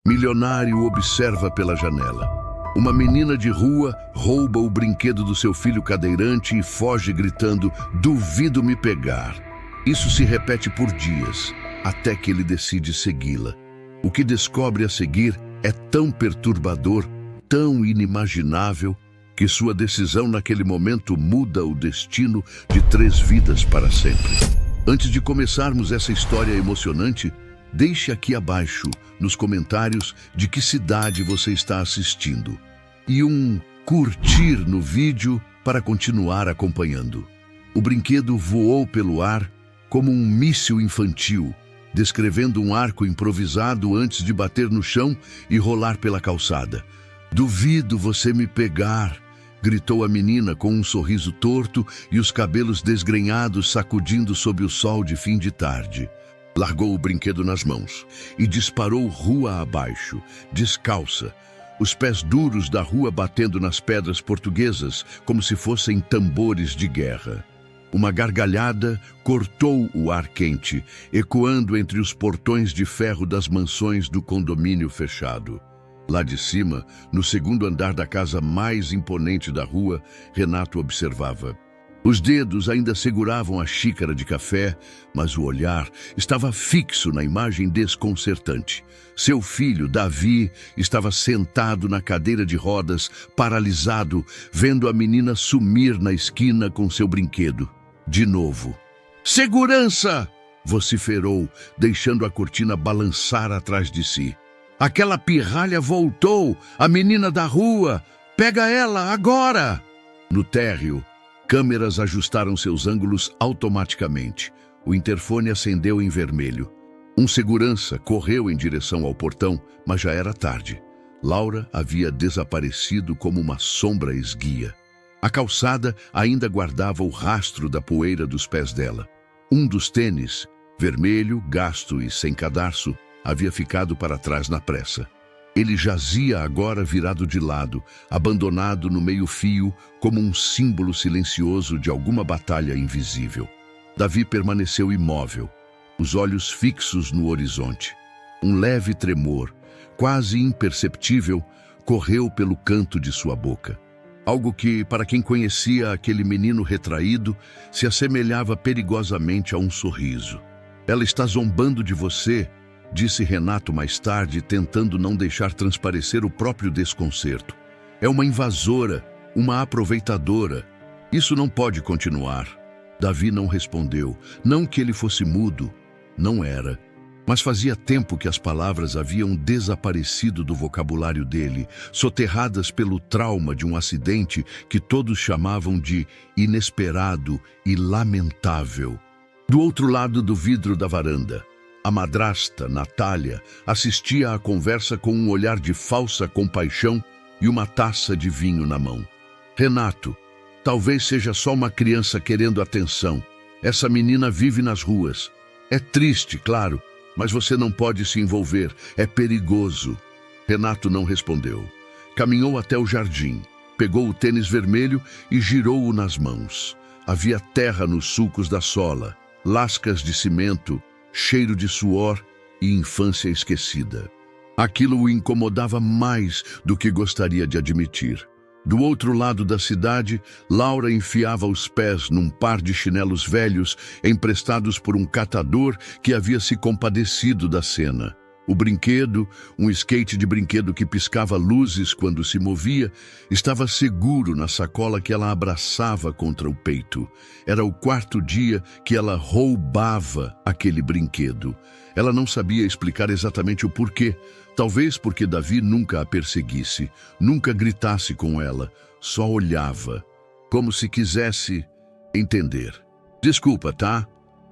Milionário observa pela janela. Uma menina de rua rouba o brinquedo do seu filho cadeirante e foge gritando: "Duvido me pegar." Isso se repete por dias, até que ele decide segui-la. O que descobre a seguir é tão perturbador, tão inimaginável, que sua decisão naquele momento muda o destino de 3 vidas para sempre. Antes de começarmos essa história emocionante, deixe aqui abaixo, nos comentários, de que cidade você está assistindo. E um curtir no vídeo para continuar acompanhando. O brinquedo voou pelo ar como um míssil infantil, descrevendo um arco improvisado antes de bater no chão e rolar pela calçada. "Duvido você me pegar", gritou a menina com um sorriso torto e os cabelos desgrenhados sacudindo sob o sol de fim de tarde. Largou o brinquedo nas mãos e disparou rua abaixo, descalça, os pés duros da rua batendo nas pedras portuguesas como se fossem tambores de guerra. Uma gargalhada cortou o ar quente, ecoando entre os portões de ferro das mansões do condomínio fechado. Lá de cima, no segundo andar da casa mais imponente da rua, Renato observava. Os dedos ainda seguravam a xícara de café, mas o olhar estava fixo na imagem desconcertante. Seu filho, Davi, estava sentado na cadeira de rodas, paralisado, vendo a menina sumir na esquina com seu brinquedo. De novo. "Segurança!" vociferou, deixando a cortina balançar atrás de si. "Aquela pirralha voltou! A menina da rua! Pega ela, agora!" No térreo, câmeras ajustaram seus ângulos automaticamente. O interfone acendeu em vermelho. Um segurança correu em direção ao portão, mas já era tarde. Laura havia desaparecido como uma sombra esguia. A calçada ainda guardava o rastro da poeira dos pés dela. Um dos tênis, vermelho, gasto e sem cadarço, havia ficado para trás na pressa. Ele jazia agora virado de lado, abandonado no meio-fio, como um símbolo silencioso de alguma batalha invisível. Davi permaneceu imóvel, os olhos fixos no horizonte. Um leve tremor, quase imperceptível, correu pelo canto de sua boca. Algo que, para quem conhecia aquele menino retraído, se assemelhava perigosamente a um sorriso. "Ela está zombando de você", disse Renato mais tarde, tentando não deixar transparecer o próprio desconcerto. "É uma invasora, uma aproveitadora. Isso não pode continuar." Davi não respondeu. Não que ele fosse mudo. Não era. Mas fazia tempo que as palavras haviam desaparecido do vocabulário dele, soterradas pelo trauma de um acidente que todos chamavam de inesperado e lamentável. Do outro lado do vidro da varanda, a madrasta, Natália, assistia à conversa com um olhar de falsa compaixão e uma taça de vinho na mão. "Renato, talvez seja só uma criança querendo atenção. Essa menina vive nas ruas. É triste, claro, mas você não pode se envolver, é perigoso." Renato não respondeu. Caminhou até o jardim, pegou o tênis vermelho e girou-o nas mãos. Havia terra nos sulcos da sola, lascas de cimento, cheiro de suor e infância esquecida. Aquilo o incomodava mais do que gostaria de admitir. Do outro lado da cidade, Laura enfiava os pés num par de chinelos velhos emprestados por um catador que havia se compadecido da cena. O brinquedo, um skate de brinquedo que piscava luzes quando se movia, estava seguro na sacola que ela abraçava contra o peito. Era o 4º dia que ela roubava aquele brinquedo. Ela não sabia explicar exatamente o porquê. Talvez porque Davi nunca a perseguisse, nunca gritasse com ela, só olhava, como se quisesse entender. "Desculpa, tá?",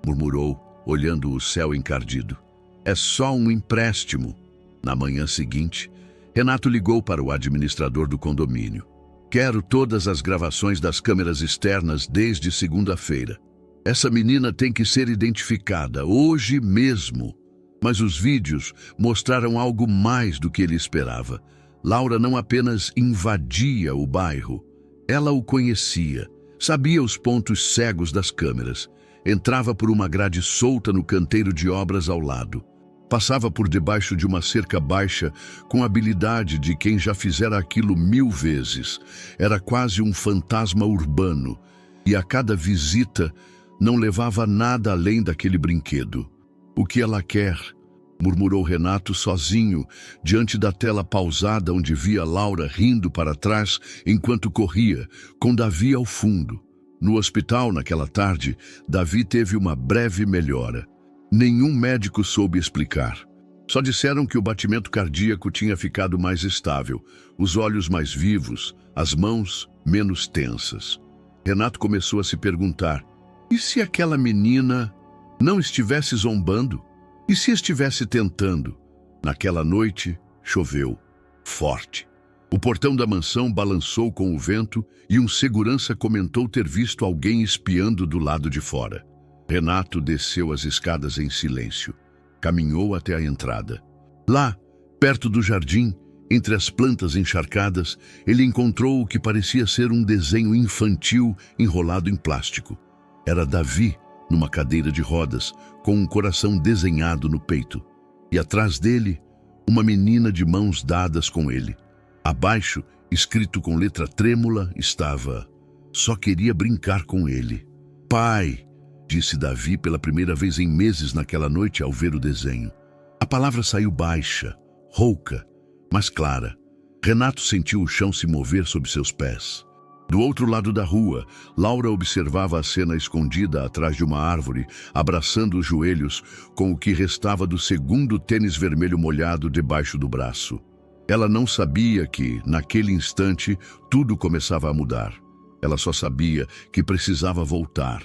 murmurou, olhando o céu encardido. "É só um empréstimo." Na manhã seguinte, Renato ligou para o administrador do condomínio. "Quero todas as gravações das câmeras externas desde segunda-feira. Essa menina tem que ser identificada hoje mesmo." Mas os vídeos mostraram algo mais do que ele esperava. Laura não apenas invadia o bairro, ela o conhecia, sabia os pontos cegos das câmeras, entrava por uma grade solta no canteiro de obras ao lado. Passava por debaixo de uma cerca baixa com a habilidade de quem já fizera aquilo 1000 vezes. Era quase um fantasma urbano, e a cada visita não levava nada além daquele brinquedo. "O que ela quer?", murmurou Renato sozinho, diante da tela pausada onde via Laura rindo para trás enquanto corria, com Davi ao fundo. No hospital, naquela tarde, Davi teve uma breve melhora. Nenhum médico soube explicar. Só disseram que o batimento cardíaco tinha ficado mais estável, os olhos mais vivos, as mãos menos tensas. Renato começou a se perguntar: e se aquela menina não estivesse zombando? E se estivesse tentando? Naquela noite, choveu forte. O portão da mansão balançou com o vento e um segurança comentou ter visto alguém espiando do lado de fora. Renato desceu as escadas em silêncio. Caminhou até a entrada. Lá, perto do jardim, entre as plantas encharcadas, ele encontrou o que parecia ser um desenho infantil enrolado em plástico. Era Davi, numa cadeira de rodas, com um coração desenhado no peito. E atrás dele, uma menina de mãos dadas com ele. Abaixo, escrito com letra trêmula, estava: "Só queria brincar com ele." "Pai", disse Davi pela primeira vez em meses naquela noite ao ver o desenho. A palavra saiu baixa, rouca, mas clara. Renato sentiu o chão se mover sob seus pés. Do outro lado da rua, Laura observava a cena escondida atrás de uma árvore, abraçando os joelhos com o que restava do segundo tênis vermelho molhado debaixo do braço. Ela não sabia que, naquele instante, tudo começava a mudar. Ela só sabia que precisava voltar.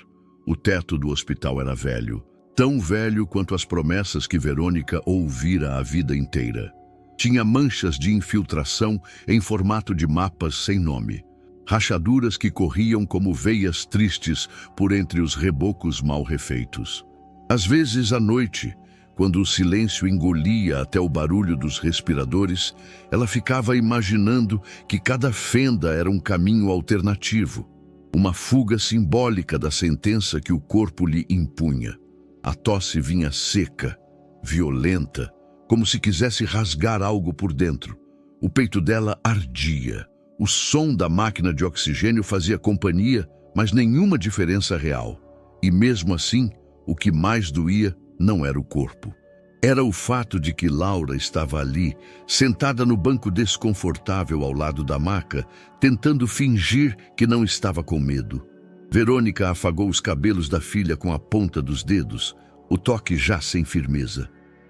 O teto do hospital era velho, tão velho quanto as promessas que Verônica ouvira a vida inteira. Tinha manchas de infiltração em formato de mapas sem nome, rachaduras que corriam como veias tristes por entre os rebocos mal refeitos. Às vezes, à noite, quando o silêncio engolia até o barulho dos respiradores, ela ficava imaginando que cada fenda era um caminho alternativo, uma fuga simbólica da sentença que o corpo lhe impunha. A tosse vinha seca, violenta, como se quisesse rasgar algo por dentro. O peito dela ardia. O som da máquina de oxigênio fazia companhia, mas nenhuma diferença real. E mesmo assim, o que mais doía não era o corpo. Era o fato de que Laura estava ali, sentada no banco desconfortável ao lado da maca, tentando fingir que não estava com medo. Verônica afagou os cabelos da filha com a ponta dos dedos, o toque já sem firmeza.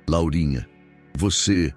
"Laurinha, você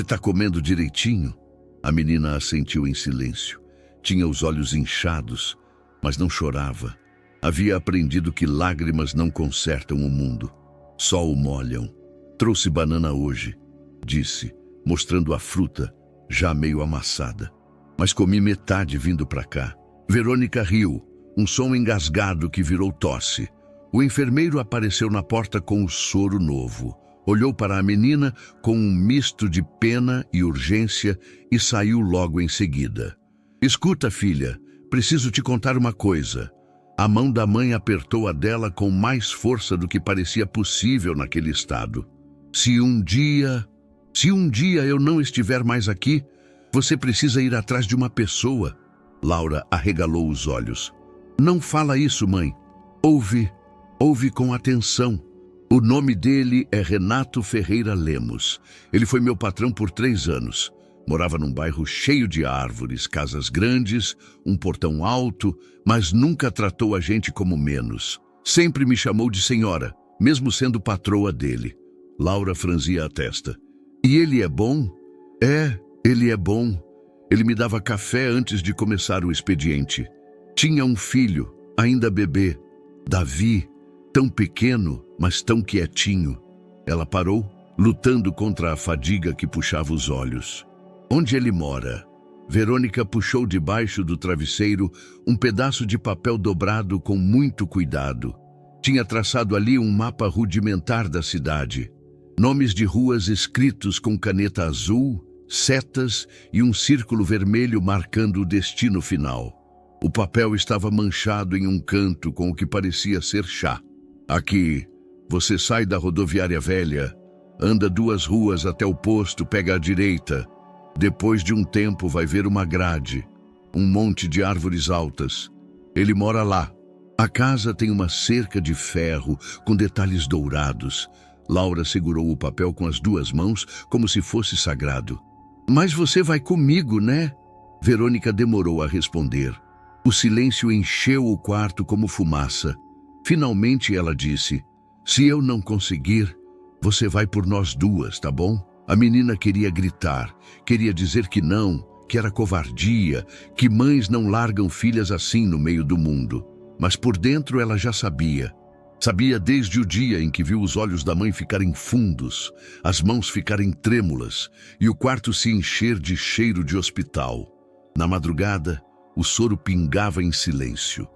tá comendo direitinho?" A menina assentiu em silêncio. Tinha os olhos inchados, mas não chorava. Havia aprendido que lágrimas não consertam o mundo, só o molham. "Trouxe banana hoje", disse, mostrando a fruta, já meio amassada. "Mas comi metade vindo para cá." Verônica riu, um som engasgado que virou tosse. O enfermeiro apareceu na porta com o soro novo. Olhou para a menina com um misto de pena e urgência e saiu logo em seguida. "Escuta, filha, preciso te contar uma coisa." A mão da mãe apertou a dela com mais força do que parecia possível naquele estado. Se um dia eu não estiver mais aqui, você precisa ir atrás de uma pessoa." Laura arregalou os olhos. "Não fala isso, mãe. Ouve com atenção. O nome dele é Renato Ferreira Lemos. Ele foi meu patrão por 3 anos. Morava num bairro cheio de árvores, casas grandes, um portão alto, mas nunca tratou a gente como menos. Sempre me chamou de senhora, mesmo sendo patroa dele." Laura franzia a testa. "E ele é bom?" Ele é bom. Ele me dava café antes de começar o expediente. Tinha um filho, ainda bebê, Davi, tão pequeno, mas tão quietinho." Ela parou, lutando contra a fadiga que puxava os olhos. "Onde ele mora?" Verônica puxou debaixo do travesseiro um pedaço de papel dobrado com muito cuidado. Tinha traçado ali um mapa rudimentar da cidade. Nomes de ruas escritos com caneta azul, setas e um círculo vermelho marcando o destino final. O papel estava manchado em um canto com o que parecia ser chá. "Aqui, você sai da rodoviária velha, Anda 2 ruas até o posto, pega à direita. Depois de um tempo vai ver uma grade, um monte de árvores altas. Ele mora lá. A casa tem uma cerca de ferro com detalhes dourados. Laura segurou o papel com as 2 mãos como se fosse sagrado. Mas você vai comigo, né? Verônica demorou a responder. O silêncio encheu o quarto como fumaça. Finalmente ela disse: se eu não conseguir, você vai por nós 2, tá bom? A menina queria gritar, queria dizer que não, que era covardia, que mães não largam filhas assim no meio do mundo. Mas por dentro ela já sabia. Sabia desde o dia em que viu os olhos da mãe ficarem fundos, as mãos ficarem trêmulas e o quarto se encher de cheiro de hospital. Na madrugada, o soro pingava em silêncio.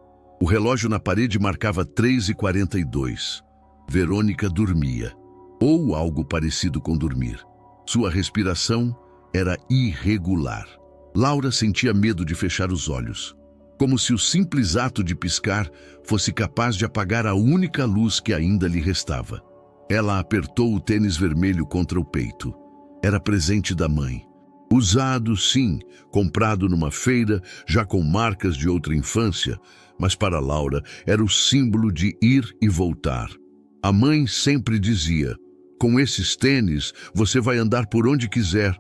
O relógio na parede marcava 3h42. Verônica dormia, ou algo parecido com dormir. Sua respiração era irregular. Laura sentia medo de fechar os olhos, como se o simples ato de piscar fosse capaz de apagar a única luz que ainda lhe restava. Ela apertou o tênis vermelho contra o peito. Era presente da mãe. Usado, sim, comprado numa feira, já com marcas de outra infância, mas para Laura era o símbolo de ir e voltar. A mãe sempre dizia: com esses tênis você vai andar por onde quiser,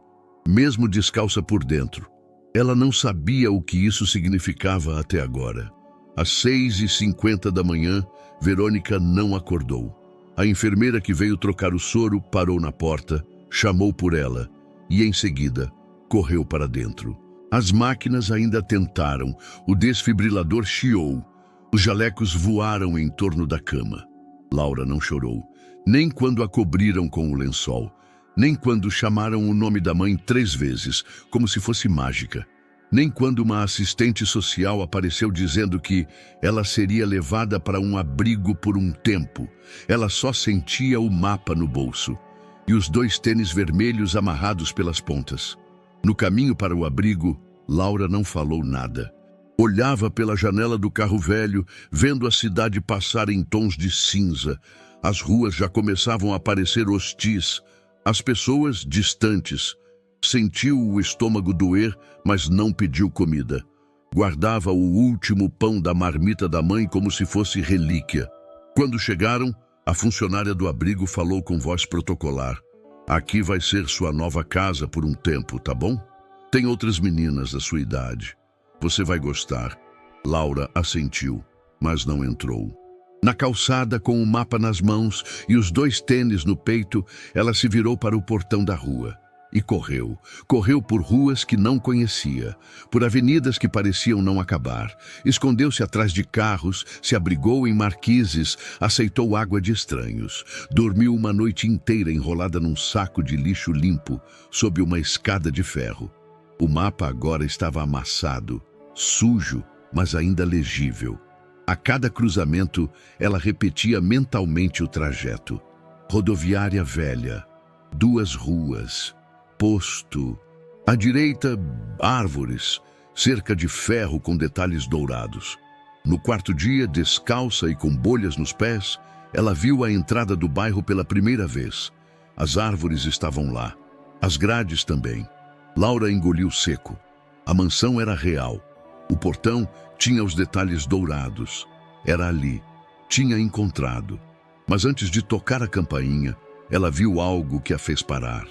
mesmo descalça por dentro. Ela não sabia o que isso significava até agora. Às 6h50 da manhã, Verônica não acordou. A enfermeira que veio trocar o soro parou na porta, chamou por ela e, em seguida, correu para dentro. As máquinas ainda tentaram, o desfibrilador chiou, os jalecos voaram em torno da cama. Laura não chorou, nem quando a cobriram com o lençol, nem quando chamaram o nome da mãe 3 vezes, como se fosse mágica, nem quando uma assistente social apareceu dizendo que ela seria levada para um abrigo por um tempo. Ela só sentia o mapa no bolso e os 2 tênis vermelhos amarrados pelas pontas. No caminho para o abrigo, Laura não falou nada. Olhava pela janela do carro velho, vendo a cidade passar em tons de cinza. As ruas já começavam a parecer hostis, as pessoas distantes. Sentiu o estômago doer, mas não pediu comida. Guardava o último pão da marmita da mãe como se fosse relíquia. Quando chegaram, a funcionária do abrigo falou com voz protocolar: aqui vai ser sua nova casa por um tempo, tá bom? Tem outras meninas da sua idade. Você vai gostar. Laura assentiu, mas não entrou. Na calçada, com o mapa nas mãos e os 2 tênis no peito, ela se virou para o portão da rua. E correu. Correu por ruas que não conhecia, por avenidas que pareciam não acabar. Escondeu-se atrás de carros, se abrigou em marquises, aceitou água de estranhos. Dormiu uma noite inteira enrolada num saco de lixo limpo, sob uma escada de ferro. O mapa agora estava amassado, sujo, mas ainda legível. A cada cruzamento, ela repetia mentalmente o trajeto. Rodoviária velha, 2 ruas, posto. À direita, árvores, cerca de ferro com detalhes dourados. No 4º dia, descalça e com bolhas nos pés, ela viu a entrada do bairro pela primeira vez. As árvores estavam lá, as grades também. Laura engoliu seco. A mansão era real. O portão tinha os detalhes dourados. Era ali. Tinha encontrado. Mas antes de tocar a campainha, ela viu algo que a fez parar.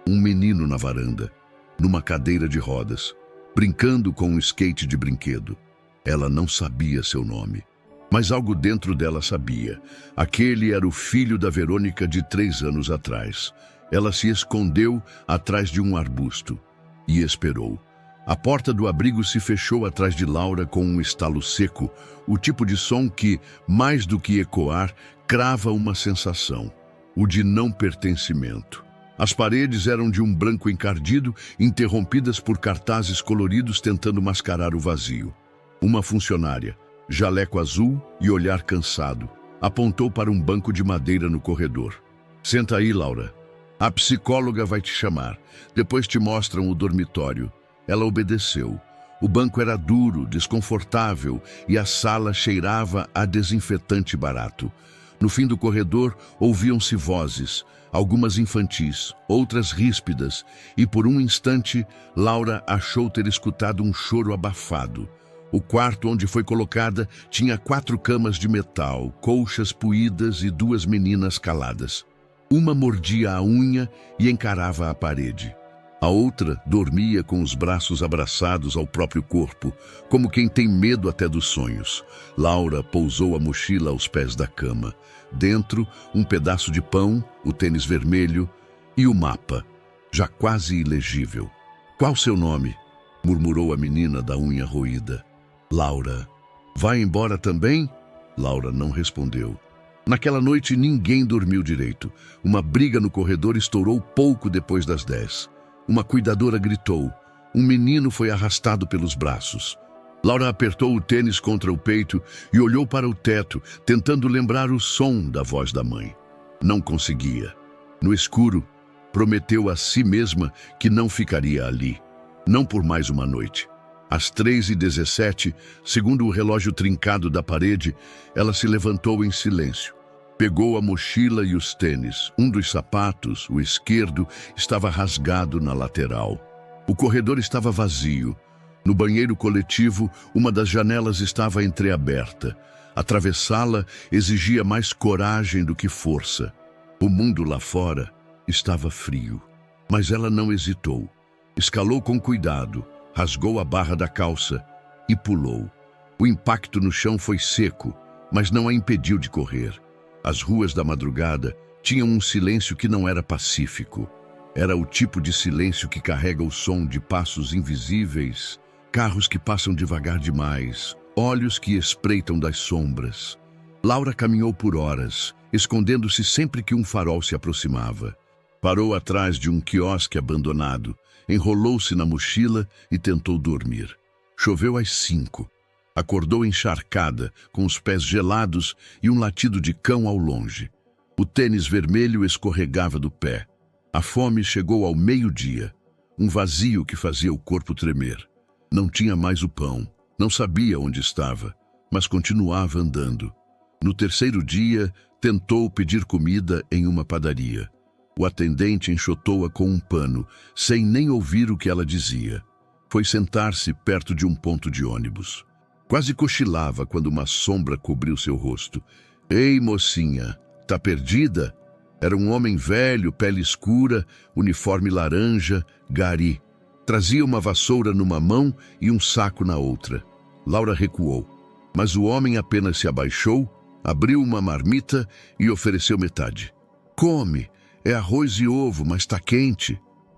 Um menino na varanda, numa cadeira de rodas, brincando com um skate de brinquedo. Ela não sabia seu nome, mas algo dentro dela sabia. Aquele era o filho da Verônica de 3 anos atrás. Ela se escondeu atrás de um arbusto e esperou. A porta do abrigo se fechou atrás de Laura com um estalo seco, o tipo de som que, mais do que ecoar, crava uma sensação, o de não pertencimento. As paredes eram de um branco encardido, interrompidas por cartazes coloridos tentando mascarar o vazio. Uma funcionária, jaleco azul e olhar cansado, apontou para um banco de madeira no corredor. Senta aí, Laura. A psicóloga vai te chamar. Depois te mostram o dormitório. Ela obedeceu. O banco era duro, desconfortável e a sala cheirava a desinfetante barato. No fim do corredor, ouviam-se vozes. algumas infantis, outras ríspidas, e por um instante Laura achou ter escutado um choro abafado. O quarto onde foi colocada tinha 4 camas de metal, colchas puídas e 2 meninas caladas. Uma mordia a unha e encarava a parede. A outra dormia com os braços abraçados ao próprio corpo, como quem tem medo até dos sonhos. Laura pousou a mochila aos pés da cama. Dentro, um pedaço de pão, o tênis vermelho e o mapa, já quase ilegível. "Qual seu nome?", murmurou a menina da unha roída. "Laura." "Vai embora também?" Laura não respondeu. Naquela noite ninguém dormiu direito. Uma briga no corredor estourou pouco depois das 10. Uma cuidadora gritou. Um menino foi arrastado pelos braços. Laura apertou o tênis contra o peito e olhou para o teto, tentando lembrar o som da voz da mãe. Não conseguia. No escuro, prometeu a si mesma que não ficaria ali. Não por mais uma noite. Às 3h17, segundo o relógio trincado da parede, ela se levantou em silêncio. Pegou a mochila e os tênis. Um dos sapatos, o esquerdo, estava rasgado na lateral. O corredor estava vazio. No banheiro coletivo, uma das janelas estava entreaberta. Atravessá-la exigia mais coragem do que força. O mundo lá fora estava frio. Mas ela não hesitou. Escalou com cuidado, rasgou a barra da calça e pulou. O impacto no chão foi seco, mas não a impediu de correr. As ruas da madrugada tinham um silêncio que não era pacífico. Era o tipo de silêncio que carrega o som de passos invisíveis, carros que passam devagar demais, olhos que espreitam das sombras. Laura caminhou por horas, escondendo-se sempre que um farol se aproximava. Parou atrás de um quiosque abandonado, enrolou-se na mochila e tentou dormir. Choveu às 5. Acordou encharcada, com os pés gelados e um latido de cão ao longe. O tênis vermelho escorregava do pé. A fome chegou ao meio-dia, um vazio que fazia o corpo tremer. Não tinha mais o pão, não sabia onde estava, mas continuava andando. No terceiro dia, tentou pedir comida em uma padaria. O atendente enxotou-a com um pano, sem nem ouvir o que ela dizia. Foi sentar-se perto de um ponto de ônibus. Quase cochilava quando uma sombra cobriu seu rosto. "Ei, mocinha, tá perdida?" Era um homem velho, pele escura, uniforme laranja, gari. Trazia uma vassoura numa mão e um saco na outra. Laura recuou, mas o homem apenas se abaixou, abriu uma marmita e ofereceu metade. "Come, é arroz e ovo, mas tá quente."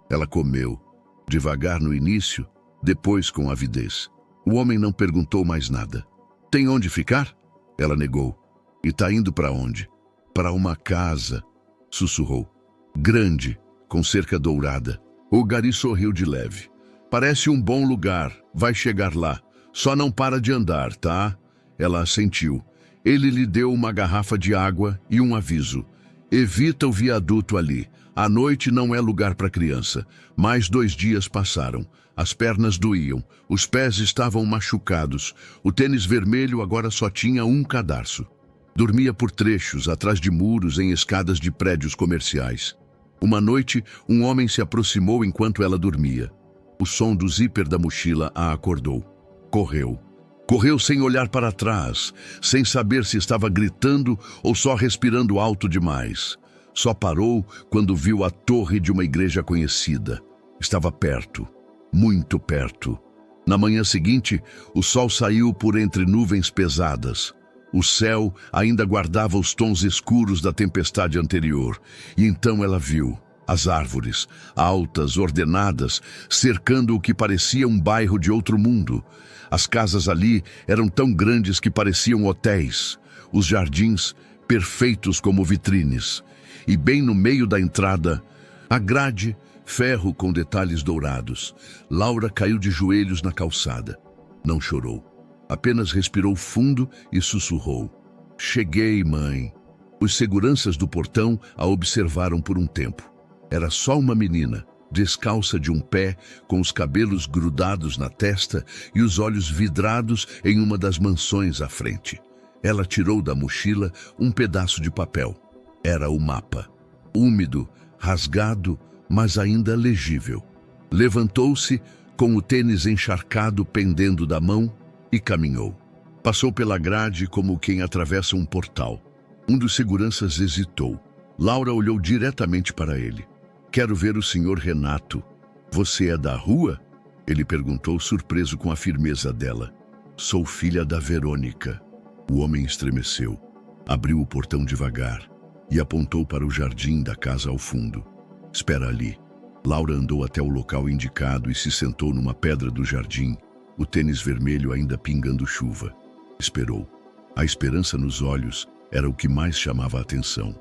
Ela comeu, devagar no início, depois com avidez. O homem não perguntou mais nada. "Tem onde ficar?" Ela negou. "E tá indo para onde?" "Para uma casa", sussurrou. "Grande, com cerca dourada." O gari sorriu de leve. "Parece um bom lugar, vai chegar lá. Só não para de andar, tá?" Ela assentiu. Ele lhe deu uma garrafa de água e um aviso. "Evita o viaduto ali. À noite não é lugar para criança." Mais 2 dias passaram. As pernas doíam, os pés estavam machucados. O tênis vermelho agora só tinha um cadarço. Dormia por trechos, atrás de muros, em escadas de prédios comerciais. Uma noite, um homem se aproximou enquanto ela dormia. O som do zíper da mochila a acordou. Correu. Correu sem olhar para trás, sem saber se estava gritando ou só respirando alto demais. Só parou quando viu a torre de uma igreja conhecida. Estava perto, muito perto. Na manhã seguinte, o sol saiu por entre nuvens pesadas. O céu ainda guardava os tons escuros da tempestade anterior. E então ela viu as árvores, altas, ordenadas, cercando o que parecia um bairro de outro mundo. As casas ali eram tão grandes que pareciam hotéis. Os jardins, perfeitos como vitrines. E bem no meio da entrada, a grade, ferro com detalhes dourados. Laura caiu de joelhos na calçada. Não chorou. Apenas respirou fundo e sussurrou. "Cheguei, mãe." Os seguranças do portão a observaram por um tempo. Era só uma menina, descalça de um pé, com os cabelos grudados na testa e os olhos vidrados em uma das mansões à frente. Ela tirou da mochila um pedaço de papel. Era o mapa. úmido, rasgado, mas ainda legível. Levantou-se, com o tênis encharcado pendendo da mão, e caminhou. Passou pela grade como quem atravessa um portal. Um dos seguranças hesitou. Laura olhou diretamente para ele. "Quero ver o senhor Renato. Você é da rua?" Ele perguntou, surpreso com a firmeza dela. "Sou filha da Verônica." O homem estremeceu. Abriu o portão devagar e apontou para o jardim da casa ao fundo. "Espera ali." Laura andou até o local indicado e se sentou numa pedra do jardim, o tênis vermelho ainda pingando chuva. Esperou. A esperança nos olhos era o que mais chamava a atenção.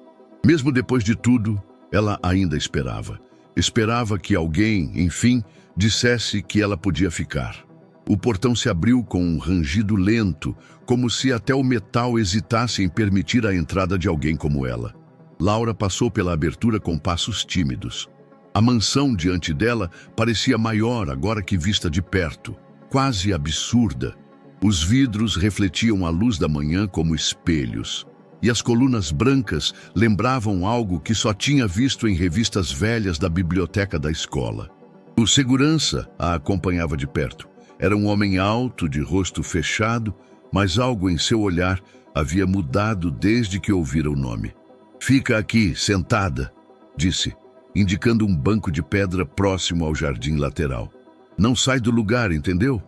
Mesmo depois de tudo, ela ainda esperava. Esperava que alguém, enfim, dissesse que ela podia ficar. O portão se abriu com um rangido lento, como se até o metal hesitasse em permitir a entrada de alguém como ela. Laura passou pela abertura com passos tímidos. A mansão diante dela parecia maior agora que vista de perto, quase absurda. Os vidros refletiam a luz da manhã como espelhos, e as colunas brancas lembravam algo que só tinha visto em revistas velhas da biblioteca da escola. O segurança a acompanhava de perto. Era um homem alto, de rosto fechado, mas algo em seu olhar havia mudado desde que ouvira o nome. "Fica aqui, sentada", disse, indicando um banco de pedra próximo ao jardim lateral. "Não sai do lugar, entendeu?"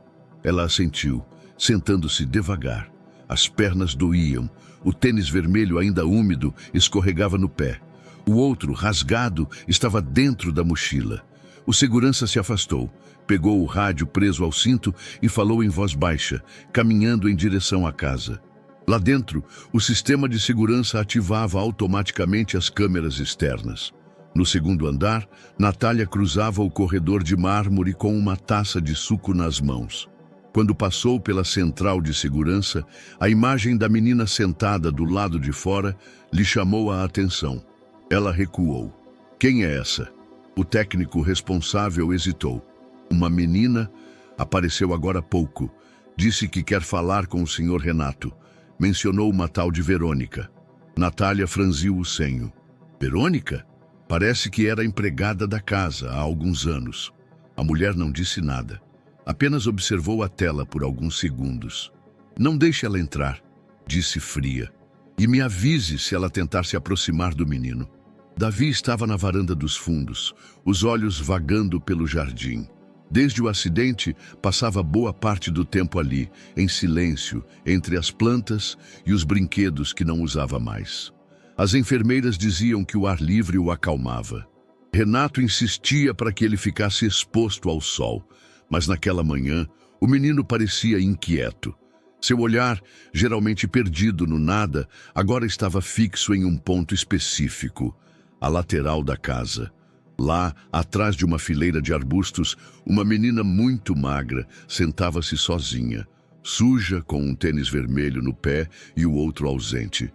Ela assentiu, sentando-se devagar. As pernas doíam, o tênis vermelho ainda úmido escorregava no pé. O outro, rasgado, estava dentro da mochila. O segurança se afastou, pegou o rádio preso ao cinto e falou em voz baixa, caminhando em direção à casa. Lá dentro, o sistema de segurança ativava automaticamente as câmeras externas. No segundo andar, Natália cruzava o corredor de mármore com uma taça de suco nas mãos. Quando passou pela central de segurança, a imagem da menina sentada do lado de fora lhe chamou a atenção. Ela recuou. "Quem é essa?" O técnico responsável hesitou. "Uma menina apareceu agora há pouco. Disse que quer falar com o senhor Renato. Mencionou uma tal de Verônica." Natália franziu o senho. "Verônica? Parece que era empregada da casa há alguns anos." A mulher não disse nada. Apenas observou a tela por alguns segundos. "Não deixe ela entrar", disse fria. "E me avise se ela tentar se aproximar do menino." Davi estava na varanda dos fundos, os olhos vagando pelo jardim. Desde o acidente, passava boa parte do tempo ali, em silêncio, entre as plantas e os brinquedos que não usava mais. As enfermeiras diziam que o ar livre o acalmava. Renato insistia para que ele ficasse exposto ao sol, mas naquela manhã o menino parecia inquieto. Seu olhar, geralmente perdido no nada, agora estava fixo em um ponto específico, a lateral da casa. Lá, atrás de uma fileira de arbustos, uma menina muito magra sentava-se sozinha, suja, com um tênis vermelho no pé e o outro ausente.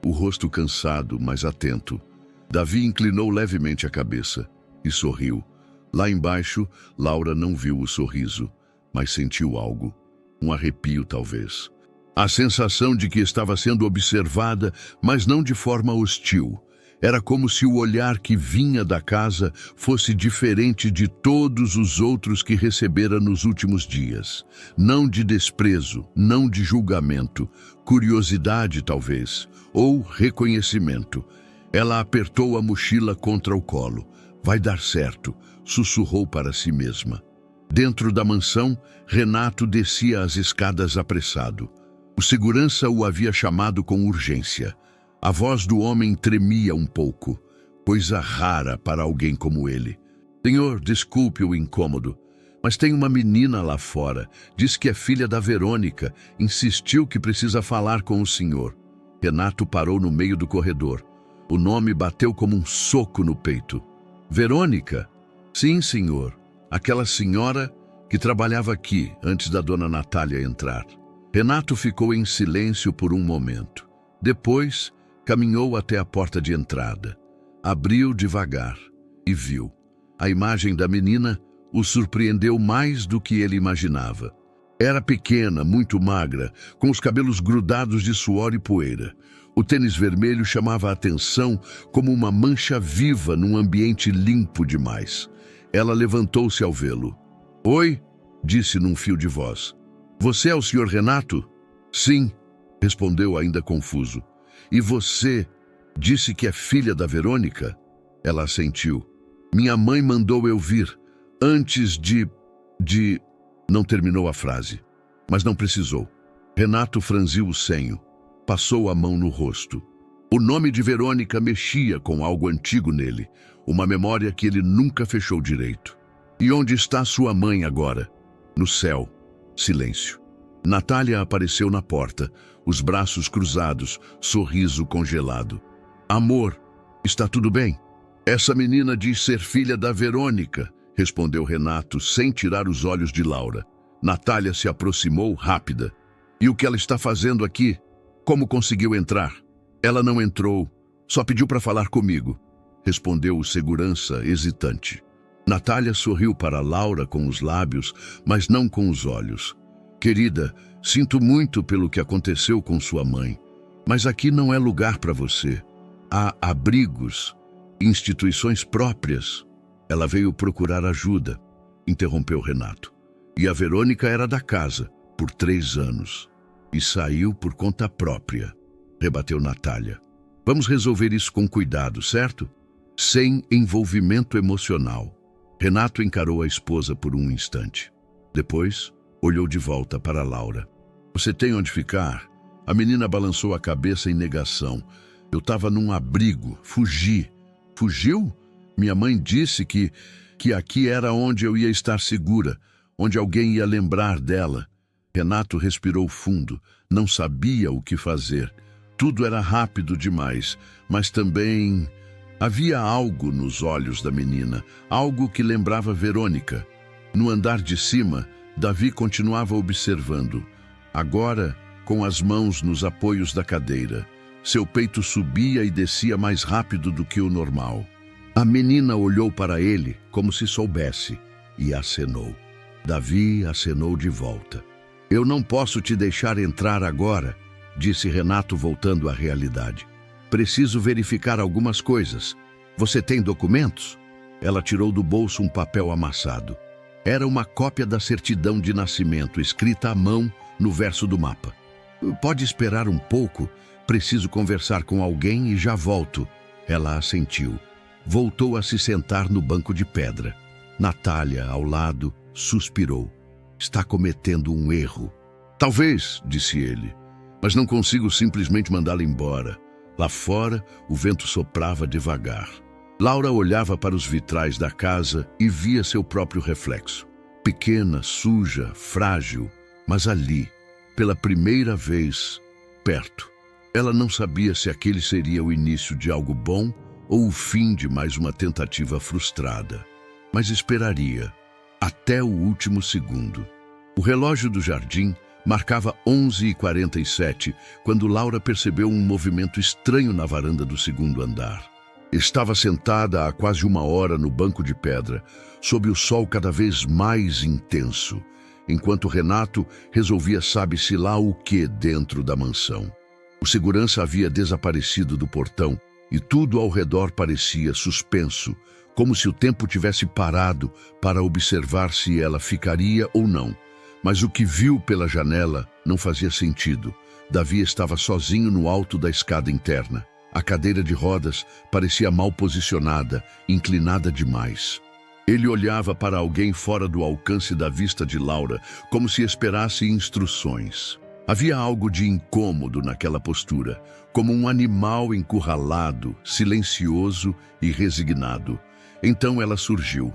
O rosto cansado, mas atento. Davi inclinou levemente a cabeça e sorriu. Lá embaixo, Laura não viu o sorriso, mas sentiu algo. Um arrepio, talvez. A sensação de que estava sendo observada, mas não de forma hostil. Era como se o olhar que vinha da casa fosse diferente de todos os outros que recebera nos últimos dias. Não de desprezo, não de julgamento, curiosidade talvez, ou reconhecimento. Ela apertou a mochila contra o colo. "Vai dar certo", sussurrou para si mesma. Dentro da mansão, Renato descia as escadas apressado. O segurança o havia chamado com urgência. A voz do homem tremia um pouco, coisa rara para alguém como ele. "Senhor, desculpe o incômodo, mas tem uma menina lá fora. Diz que é filha da Verônica. Insistiu que precisa falar com o senhor." Renato parou no meio do corredor. O nome bateu como um soco no peito. "Verônica?" "Sim, senhor. Aquela senhora que trabalhava aqui antes da dona Natália entrar." Renato ficou em silêncio por um momento. Depois, caminhou até a porta de entrada. Abriu devagar e viu. A imagem da menina o surpreendeu mais do que ele imaginava. Era pequena, muito magra, com os cabelos grudados de suor e poeira. O tênis vermelho chamava a atenção como uma mancha viva num ambiente limpo demais. Ela levantou-se ao vê-lo. "Oi?", disse num fio de voz. "Você é o Sr. Renato?" "Sim", respondeu ainda confuso. "E você disse que é filha da Verônica?" Ela assentiu. "Minha mãe mandou eu vir, antes de... Não terminou a frase, mas não precisou. Renato franziu o senho, passou a mão no rosto. O nome de Verônica mexia com algo antigo nele, uma memória que ele nunca fechou direito. "E onde está sua mãe agora?" "No céu." Silêncio. Natália apareceu na porta, os braços cruzados, sorriso congelado. "Amor, está tudo bem?" "Essa menina diz ser filha da Verônica", respondeu Renato, sem tirar os olhos de Laura. Natália se aproximou, rápida. "E o que ela está fazendo aqui? Como conseguiu entrar?" "Ela não entrou, só pediu para falar comigo", respondeu o segurança, hesitante. Natália sorriu para Laura com os lábios, mas não com os olhos. "Querida, sinto muito pelo que aconteceu com sua mãe, mas aqui não é lugar para você. Há abrigos, instituições próprias." "Ela veio procurar ajuda", interrompeu Renato. "E a Verônica era da casa, por 3 anos. E saiu por conta própria", rebateu Natália. "Vamos resolver isso com cuidado, certo? Sem envolvimento emocional." Renato encarou a esposa por um instante. Depois, olhou de volta para Laura. "Você tem onde ficar?" A menina balançou a cabeça em negação. "Eu estava num abrigo, fugi." "Fugiu? Minha mãe disse que aqui era onde eu ia estar segura, onde alguém ia lembrar dela." Renato respirou fundo, não sabia o que fazer. Tudo era rápido demais, mas também havia algo nos olhos da menina, algo que lembrava Verônica. No andar de cima, Davi continuava observando, agora com as mãos nos apoios da cadeira. Seu peito subia e descia mais rápido do que o normal. A menina olhou para ele como se soubesse e acenou. Davi acenou de volta. "Eu não posso te deixar entrar agora", disse Renato, voltando à realidade. "Preciso verificar algumas coisas. Você tem documentos?" Ela tirou do bolso um papel amassado. Era uma cópia da certidão de nascimento, escrita à mão no verso do mapa. "Pode esperar um pouco? Preciso conversar com alguém e já volto." Ela assentiu. Voltou a se sentar no banco de pedra. Natália, ao lado, suspirou. "Está cometendo um erro." "Talvez", disse ele, "mas não consigo simplesmente mandá-la embora." Lá fora, o vento soprava devagar. Laura olhava para os vitrais da casa e via seu próprio reflexo. Pequena, suja, frágil, mas ali, pela primeira vez, perto. Ela não sabia se aquele seria o início de algo bom ou o fim de mais uma tentativa frustrada. Mas esperaria, até o último segundo. O relógio do jardim marcava 11h47, quando Laura percebeu um movimento estranho na varanda do segundo andar. Estava sentada há quase 1 hora no banco de pedra, sob o sol cada vez mais intenso, enquanto Renato resolvia sabe-se lá o que dentro da mansão. O segurança havia desaparecido do portão e tudo ao redor parecia suspenso, como se o tempo tivesse parado para observar se ela ficaria ou não. Mas o que viu pela janela não fazia sentido. Davi estava sozinho no alto da escada interna. A cadeira de rodas parecia mal posicionada, inclinada demais. Ele olhava para alguém fora do alcance da vista de Laura, como se esperasse instruções. Havia algo de incômodo naquela postura, como um animal encurralado, silencioso e resignado. Então ela surgiu.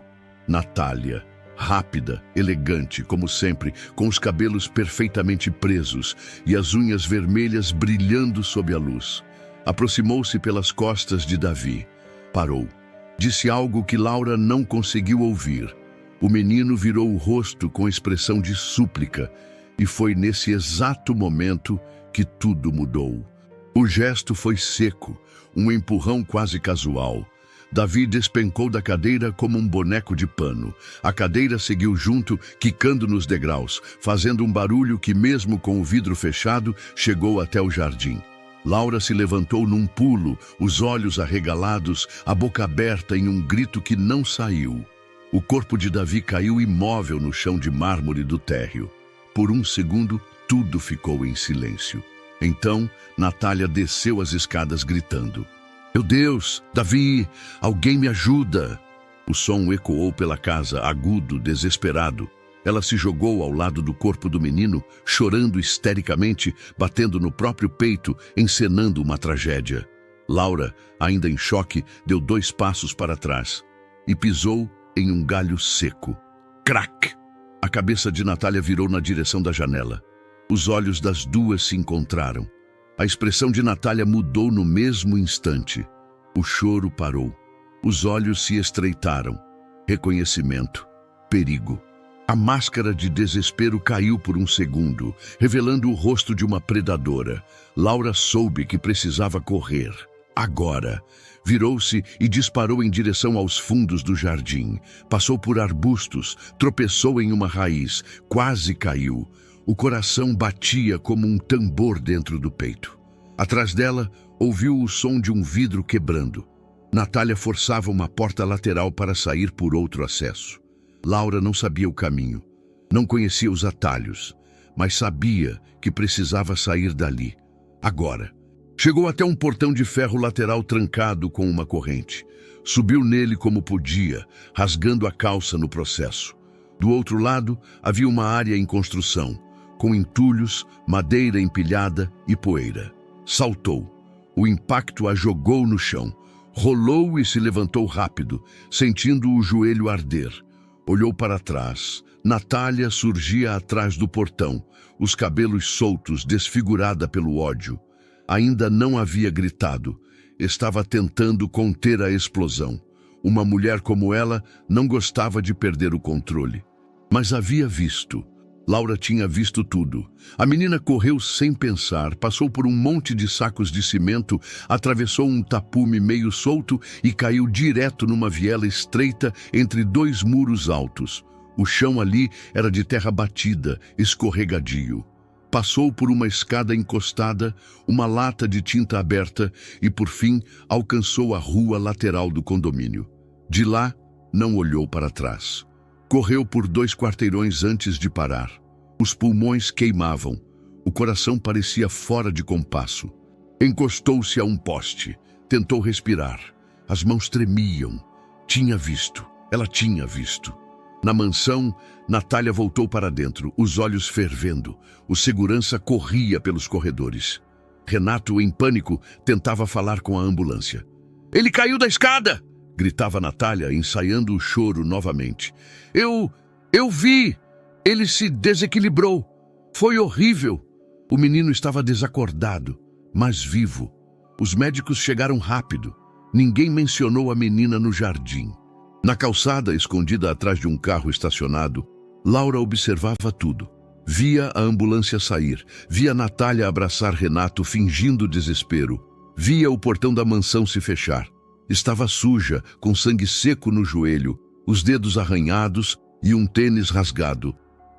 Natália, rápida, elegante, como sempre, com os cabelos perfeitamente presos e as unhas vermelhas brilhando sob a luz. Aproximou-se pelas costas de Davi. Parou. Disse algo que Laura não conseguiu ouvir. O menino virou o rosto com expressão de súplica, e foi nesse exato momento que tudo mudou. O gesto foi seco, um empurrão quase casual. Davi despencou da cadeira como um boneco de pano. A cadeira seguiu junto, quicando nos degraus, fazendo um barulho que, mesmo com o vidro fechado, chegou até o jardim. Laura se levantou num pulo, os olhos arregalados, a boca aberta em um grito que não saiu. O corpo de Davi caiu imóvel no chão de mármore do térreo. Por um segundo, tudo ficou em silêncio. Então, Natália desceu as escadas gritando: "Meu Deus, Davi, alguém me ajuda!" O som ecoou pela casa, agudo, desesperado. Ela se jogou ao lado do corpo do menino, chorando histericamente, batendo no próprio peito, encenando uma tragédia. Laura, ainda em choque, deu 2 passos para trás e pisou em um galho seco. Crac! A cabeça de Natália virou na direção da janela. Os olhos das duas se encontraram. A expressão de Natália mudou no mesmo instante. O choro parou. Os olhos se estreitaram. Reconhecimento. Perigo. A máscara de desespero caiu por um segundo, revelando o rosto de uma predadora. Laura soube que precisava correr. Agora. Virou-se e disparou em direção aos fundos do jardim. Passou por arbustos, tropeçou em uma raiz, quase caiu. O coração batia como um tambor dentro do peito. Atrás dela, ouviu o som de um vidro quebrando. Natália forçava uma porta lateral para sair por outro acesso. Laura não sabia o caminho, não conhecia os atalhos, mas sabia que precisava sair dali, agora. Chegou até um portão de ferro lateral trancado com uma corrente. Subiu nele como podia, rasgando a calça no processo. Do outro lado, havia uma área em construção, com entulhos, madeira empilhada e poeira. Saltou. O impacto a jogou no chão. Rolou e se levantou rápido, sentindo o joelho arder. Olhou para trás. Natália surgia atrás do portão, os cabelos soltos, desfigurada pelo ódio. Ainda não havia gritado. Estava tentando conter a explosão. Uma mulher como ela não gostava de perder o controle. Mas havia visto. Laura tinha visto tudo. A menina correu sem pensar, passou por um monte de sacos de cimento, atravessou um tapume meio solto e caiu direto numa viela estreita entre 2 muros altos. O chão ali era de terra batida, escorregadio. Passou por uma escada encostada, uma lata de tinta aberta e, por fim, alcançou a rua lateral do condomínio. De lá, não olhou para trás. Correu por 2 quarteirões antes de parar. Os pulmões queimavam. O coração parecia fora de compasso. Encostou-se a um poste. Tentou respirar. As mãos tremiam. Tinha visto. Ela tinha visto. Na mansão, Natália voltou para dentro, os olhos fervendo. O segurança corria pelos corredores. Renato, em pânico, tentava falar com a ambulância. "Ele caiu da escada!" gritava Natália, ensaiando o choro novamente. Eu vi! Ele se desequilibrou. Foi horrível. O menino estava desacordado, mas vivo. Os médicos chegaram rápido. Ninguém mencionou a menina no jardim. Na calçada, escondida atrás de um carro estacionado, Laura observava tudo. Via a ambulância sair, via Natália abraçar Renato fingindo desespero, via o portão da mansão se fechar. Estava suja, com sangue seco no joelho, os dedos arranhados e um tênis rasgado.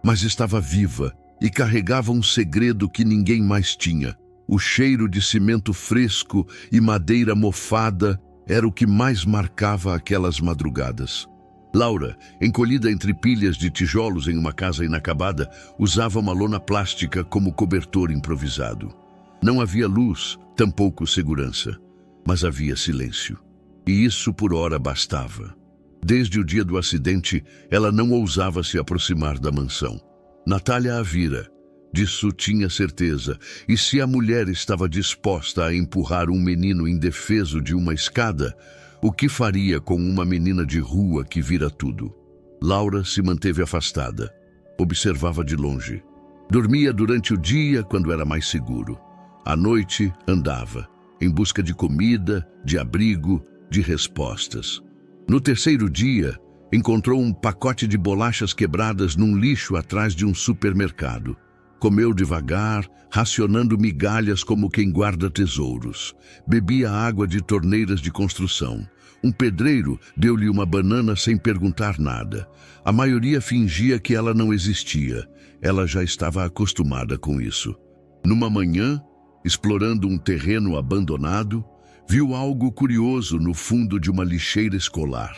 Mas estava viva e carregava um segredo que ninguém mais tinha. O cheiro de cimento fresco e madeira mofada era o que mais marcava aquelas madrugadas. Laura, encolhida entre pilhas de tijolos em uma casa inacabada, usava uma lona plástica como cobertor improvisado. Não havia luz, tampouco segurança, mas havia silêncio. E isso por hora bastava. Desde o dia do acidente, ela não ousava se aproximar da mansão. Natália a vira. Disso tinha certeza, e se a mulher estava disposta a empurrar um menino indefeso de uma escada, o que faria com uma menina de rua que vira tudo? Laura se manteve afastada. Observava de longe. Dormia durante o dia quando era mais seguro. À noite, andava, em busca de comida, de abrigo, de respostas. No terceiro dia, encontrou um pacote de bolachas quebradas num lixo atrás de um supermercado. Comeu devagar, racionando migalhas como quem guarda tesouros. Bebia água de torneiras de construção. Um pedreiro deu-lhe uma banana sem perguntar nada. A maioria fingia que ela não existia. Ela já estava acostumada com isso. Numa manhã, Explorando um terreno abandonado, viu algo curioso no fundo de uma lixeira escolar.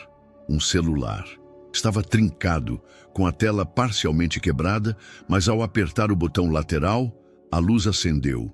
Um celular. Estava trincado, com a tela parcialmente quebrada, mas ao apertar o botão lateral, a luz acendeu.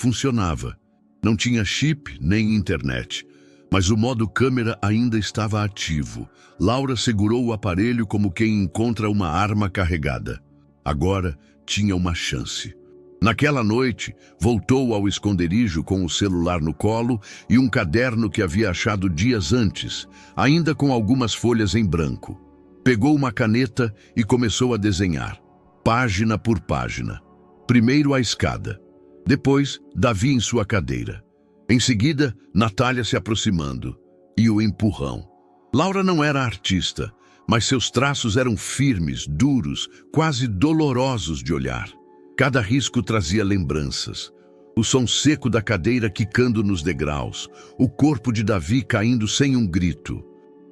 Funcionava. Não tinha chip nem internet, mas o modo câmera ainda estava ativo. Laura segurou o aparelho como quem encontra uma arma carregada. Agora tinha uma chance. Naquela noite, voltou ao esconderijo com o celular no colo e um caderno que havia achado dias antes, ainda com algumas folhas em branco. Pegou uma caneta e começou a desenhar, página por página. Primeiro a escada, depois Davi em sua cadeira. Em seguida, Natália se aproximando e o empurrão. Laura não era artista, mas seus traços eram firmes, duros, quase dolorosos de olhar. Cada risco trazia lembranças. O som seco da cadeira quicando nos degraus, o corpo de Davi caindo sem um grito.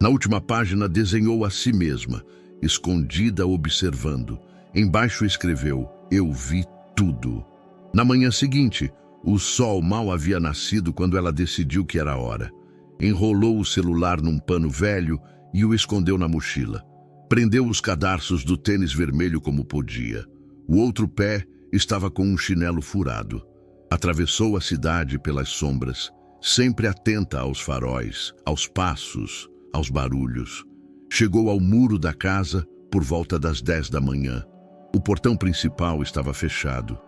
Na última página desenhou a si mesma, escondida observando. Embaixo escreveu: "Eu vi tudo". Na manhã seguinte, o sol mal havia nascido quando ela decidiu que era hora. Enrolou o celular num pano velho e o escondeu na mochila. Prendeu os cadarços do tênis vermelho como podia. O outro pé estava com um chinelo furado. Atravessou a cidade pelas sombras, sempre atenta aos faróis, aos passos, aos barulhos. Chegou ao muro da casa por volta das 10 da manhã. O portão principal estava fechado,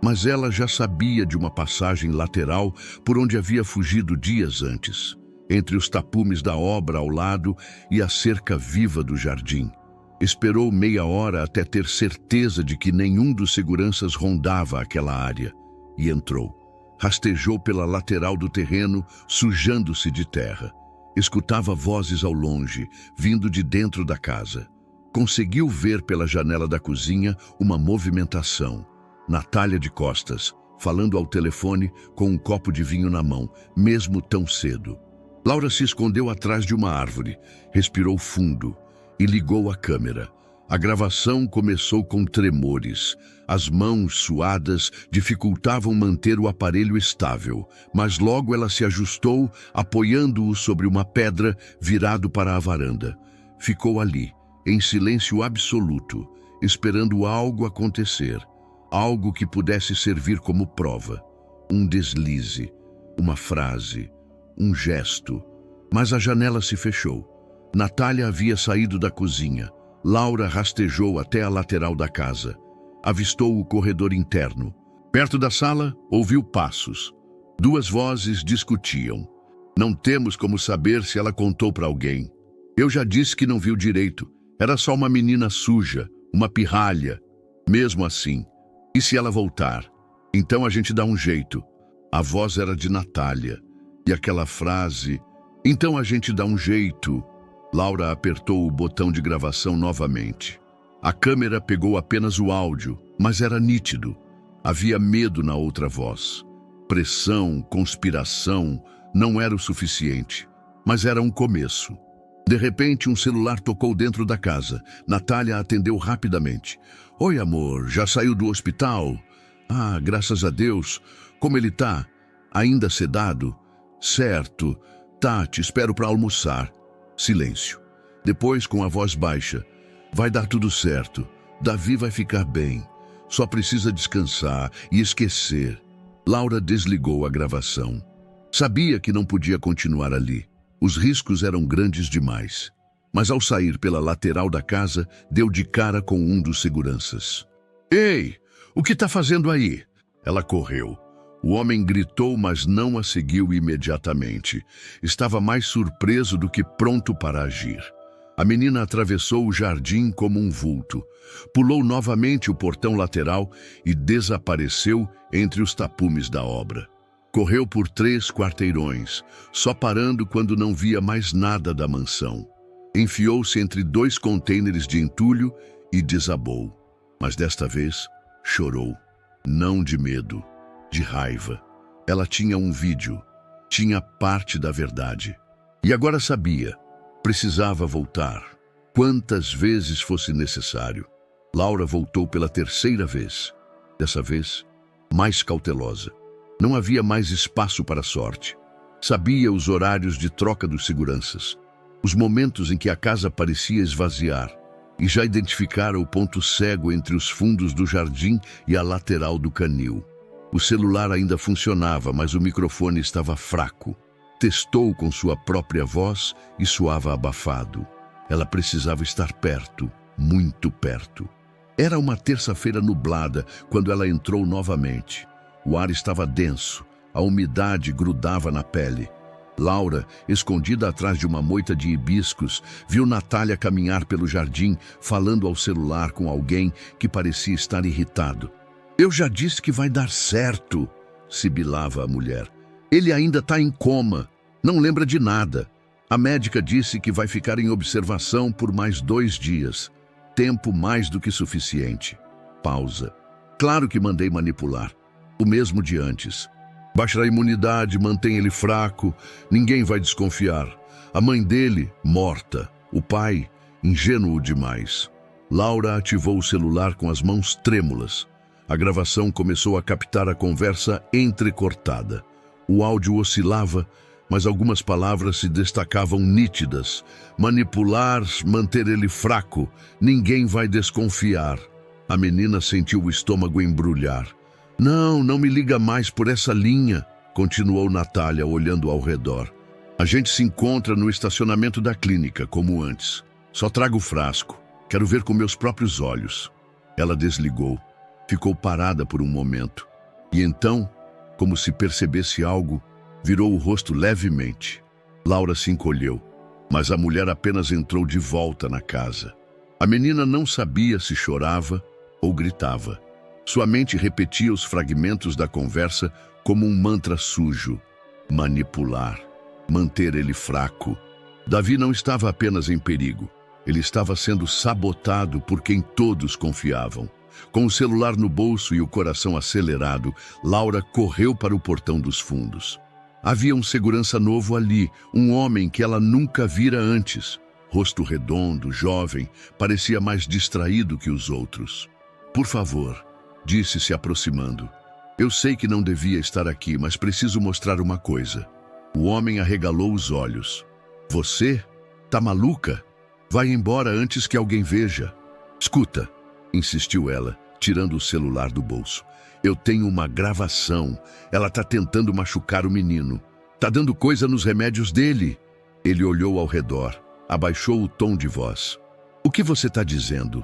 mas ela já sabia de uma passagem lateral por onde havia fugido dias antes, entre os tapumes da obra ao lado e a cerca viva do jardim. Esperou meia hora até ter certeza de que nenhum dos seguranças rondava aquela área e entrou. Rastejou pela lateral do terreno, sujando-se de terra. Escutava vozes ao longe, vindo de dentro da casa. Conseguiu ver pela janela da cozinha uma movimentação. Natália de costas, falando ao telefone com um copo de vinho na mão, mesmo tão cedo. Laura se escondeu atrás de uma árvore, respirou fundo e ligou a câmera. A gravação começou com tremores. As mãos suadas dificultavam manter o aparelho estável, mas logo ela se ajustou, apoiando-o sobre uma pedra virado para a varanda. Ficou ali, em silêncio absoluto, esperando algo acontecer, algo que pudesse servir como prova. Um deslize, uma frase, um gesto. Mas a janela se fechou. Natália havia saído da cozinha. Laura rastejou até a lateral da casa. Avistou o corredor interno. Perto da sala, ouviu passos. Duas vozes discutiam. Não temos como saber se ela contou para alguém. Eu já disse que não viu direito. Era só uma menina suja, uma pirralha. Mesmo assim. E se ela voltar? Então a gente dá um jeito. A voz era de Natália. E aquela frase, então a gente dá um jeito. Laura apertou o botão de gravação novamente. A câmera pegou apenas o áudio, mas era nítido. Havia medo na outra voz. Pressão, conspiração, não era o suficiente, mas era um começo. De repente, um celular tocou dentro da casa. Natália atendeu rapidamente. Oi, amor, já saiu do hospital? Ah, graças a Deus. Como ele tá? Ainda sedado? Certo. Tá, te espero para almoçar. Silêncio. Depois, com a voz baixa. Vai dar tudo certo. Davi vai ficar bem. Só precisa descansar e esquecer. Laura desligou a gravação. Sabia que não podia continuar ali. Os riscos eram grandes demais. Mas ao sair pela lateral da casa, deu de cara com um dos seguranças. Ei, o que está fazendo aí? Ela correu. O homem gritou, mas não a seguiu imediatamente. Estava mais surpreso do que pronto para agir. A menina atravessou o jardim como um vulto. Pulou novamente o portão lateral e desapareceu entre os tapumes da obra. Correu por 3 quarteirões, só parando quando não via mais nada da mansão. Enfiou-se entre 2 contêineres de entulho e desabou. Mas desta vez, chorou. Não de medo, de raiva. Ela tinha um vídeo, tinha parte da verdade. E agora sabia, precisava voltar, quantas vezes fosse necessário. Laura voltou pela 3ª vez, dessa vez mais cautelosa. Não havia mais espaço para sorte. Sabia os horários de troca dos seguranças, os momentos em que a casa parecia esvaziar, e já identificara o ponto cego entre os fundos do jardim e a lateral do canil. O celular ainda funcionava, mas o microfone estava fraco. Testou com sua própria voz e soava abafado. Ela precisava estar perto, muito perto. Era uma terça-feira nublada quando ela entrou novamente. O ar estava denso, a umidade grudava na pele. Laura, escondida atrás de uma moita de hibiscos, viu Natália caminhar pelo jardim, falando ao celular com alguém que parecia estar irritado. "Eu já disse que vai dar certo", sibilava a mulher. "Ele ainda está em coma, não lembra de nada. A médica disse que vai ficar em observação por mais 2 dias. Tempo mais do que suficiente." Pausa. "Claro que mandei manipular. O mesmo de antes. Baixa a imunidade, mantém ele fraco, ninguém vai desconfiar. A mãe dele, morta. O pai, ingênuo demais." Laura ativou o celular com as mãos trêmulas. A gravação começou a captar a conversa entrecortada. O áudio oscilava, mas algumas palavras se destacavam nítidas. "Manipular, manter ele fraco, ninguém vai desconfiar." A menina sentiu o estômago embrulhar. Não me liga mais por essa linha", continuou Natália, olhando ao redor. "A gente se encontra no estacionamento da clínica, como antes. Só traga o frasco. Quero ver com meus próprios olhos." Ela desligou. Ficou parada por um momento. E então, como se percebesse algo, virou o rosto levemente. Laura se encolheu, mas a mulher apenas entrou de volta na casa. A menina não sabia se chorava ou gritava. Sua mente repetia os fragmentos da conversa como um mantra sujo. Manipular. Manter ele fraco. Davi não estava apenas em perigo. Ele estava sendo sabotado por quem todos confiavam. Com o celular no bolso e o coração acelerado, Laura correu para o portão dos fundos. Havia um segurança novo ali, um homem que ela nunca vira antes. Rosto redondo, jovem, parecia mais distraído que os outros. "Por favor", disse se aproximando. "Eu sei que não devia estar aqui, mas preciso mostrar uma coisa." O homem arregalou os olhos. "Você? Tá maluca? Vai embora antes que alguém veja." "Escuta", insistiu ela, tirando o celular do bolso. "Eu tenho uma gravação. Ela tá tentando machucar o menino. Tá dando coisa nos remédios dele." Ele olhou ao redor, abaixou o tom de voz. "O que você tá dizendo?"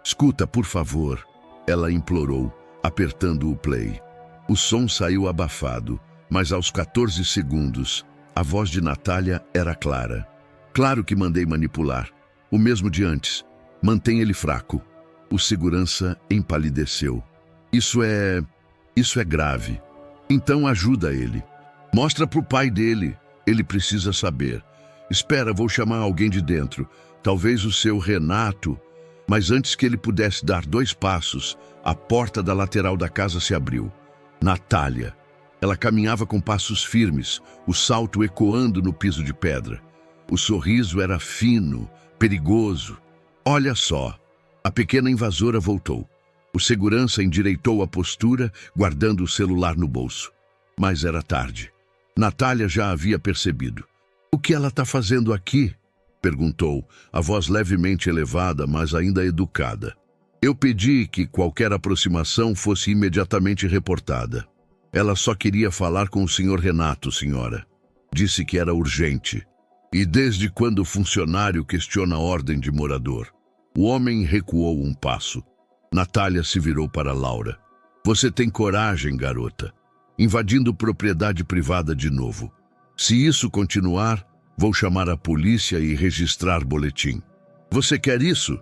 "Escuta, por favor." Ela implorou, apertando o play. O som saiu abafado, mas aos 14 segundos, a voz de Natália era clara. "Claro que mandei manipular. O mesmo de antes. Mantém ele fraco." O segurança empalideceu. Isso é grave. Então ajuda ele. Mostra pro pai dele. Ele precisa saber. Espera, vou chamar alguém de dentro. Talvez o seu Renato." Mas antes que ele pudesse dar 2 passos, a porta da lateral da casa se abriu. Natália. Ela caminhava com passos firmes, o salto ecoando no piso de pedra. O sorriso era fino, perigoso. "Olha só." A pequena invasora voltou. O segurança endireitou a postura, guardando o celular no bolso. Mas era tarde. Natália já havia percebido. "O que ela está fazendo aqui?" perguntou, a voz levemente elevada, mas ainda educada. "Eu pedi que qualquer aproximação fosse imediatamente reportada. Ela só queria falar com o Sr. Renato, senhora. Disse que era urgente. E desde quando o funcionário questiona a ordem de morador?" O homem recuou um passo. Natália se virou para Laura. "Você tem coragem, garota. Invadindo propriedade privada de novo. Se isso continuar, vou chamar a polícia e registrar boletim." "Você quer isso?"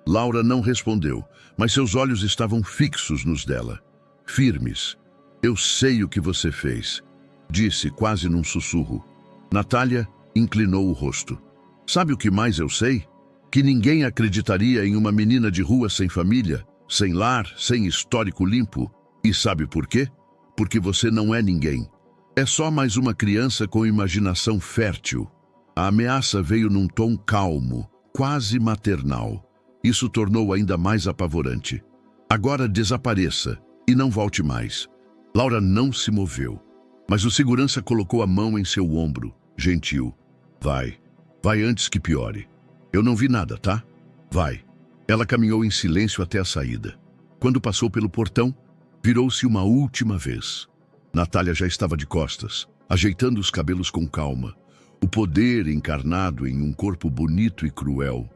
Laura não respondeu, mas seus olhos estavam fixos nos dela. Firmes. "Eu sei o que você fez", disse quase num sussurro. Natália inclinou o rosto. "Sabe o que mais eu sei? Que ninguém acreditaria em uma menina de rua sem família, sem lar, sem histórico limpo. E sabe por quê? Porque você não é ninguém. É só mais uma criança com imaginação fértil." A ameaça veio num tom calmo, quase maternal. Isso tornou ainda mais apavorante. "Agora desapareça e não volte mais." Laura não se moveu, mas o segurança colocou a mão em seu ombro, gentil. Vai antes que piore. Eu não vi nada, tá? Vai. Ela caminhou em silêncio até a saída. Quando passou pelo portão, virou-se uma última vez. Natália já estava de costas, ajeitando os cabelos com calma. O poder encarnado em um corpo bonito e cruel.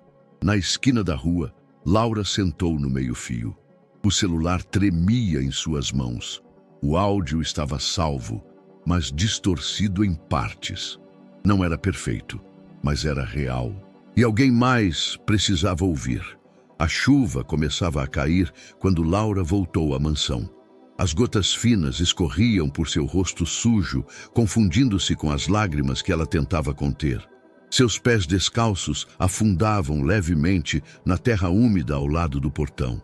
Na esquina da rua, Laura sentou no meio-fio. O celular tremia em suas mãos. O áudio estava salvo, mas distorcido em partes. Não era perfeito, mas era real. E alguém mais precisava ouvir. A chuva começava a cair quando Laura voltou à mansão. As gotas finas escorriam por seu rosto sujo, confundindo-se com as lágrimas que ela tentava conter. Seus pés descalços afundavam levemente na terra úmida ao lado do portão.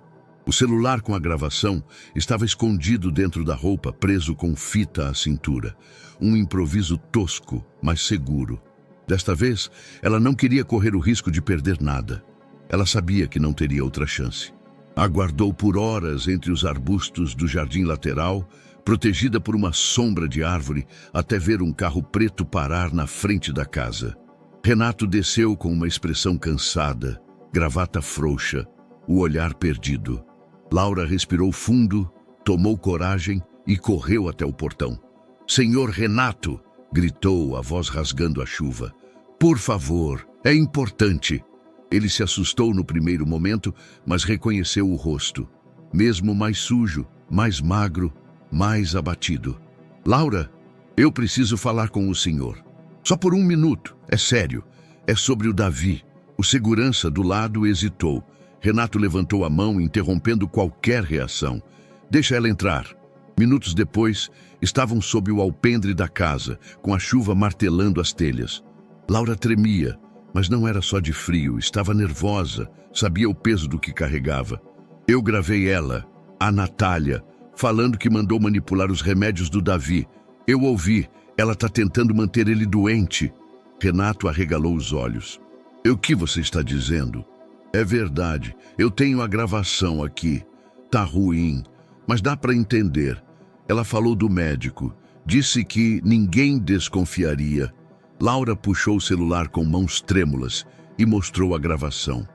O celular com a gravação estava escondido dentro da roupa, preso com fita à cintura. Um improviso tosco, mas seguro. Desta vez, ela não queria correr o risco de perder nada. Ela sabia que não teria outra chance. Aguardou por horas entre os arbustos do jardim lateral, protegida por uma sombra de árvore, até ver um carro preto parar na frente da casa. Renato desceu com uma expressão cansada, gravata frouxa, o olhar perdido. Laura respirou fundo, tomou coragem e correu até o portão. "Senhor Renato!" gritou, a voz rasgando a chuva. "Por favor, é importante." Ele se assustou no primeiro momento, mas reconheceu o rosto. Mesmo mais sujo, mais magro, mais abatido. "Laura, eu preciso falar com o senhor. Só por 1 minuto, é sério. É sobre o Davi." O segurança do lado hesitou. Renato levantou a mão, interrompendo qualquer reação. "Deixa ela entrar." Minutos depois, estavam sob o alpendre da casa, com a chuva martelando as telhas. Laura tremia, mas não era só de frio, estava nervosa, sabia o peso do que carregava. "Eu gravei ela, a Natália, falando que mandou manipular os remédios do Davi. Eu ouvi, ela está tentando manter ele doente." Renato arregalou os olhos. "O que você está dizendo?" "É verdade, eu tenho a gravação aqui. Tá ruim, mas dá para entender. Ela falou do médico, disse que ninguém desconfiaria." Laura puxou o celular com mãos trêmulas e mostrou a gravação.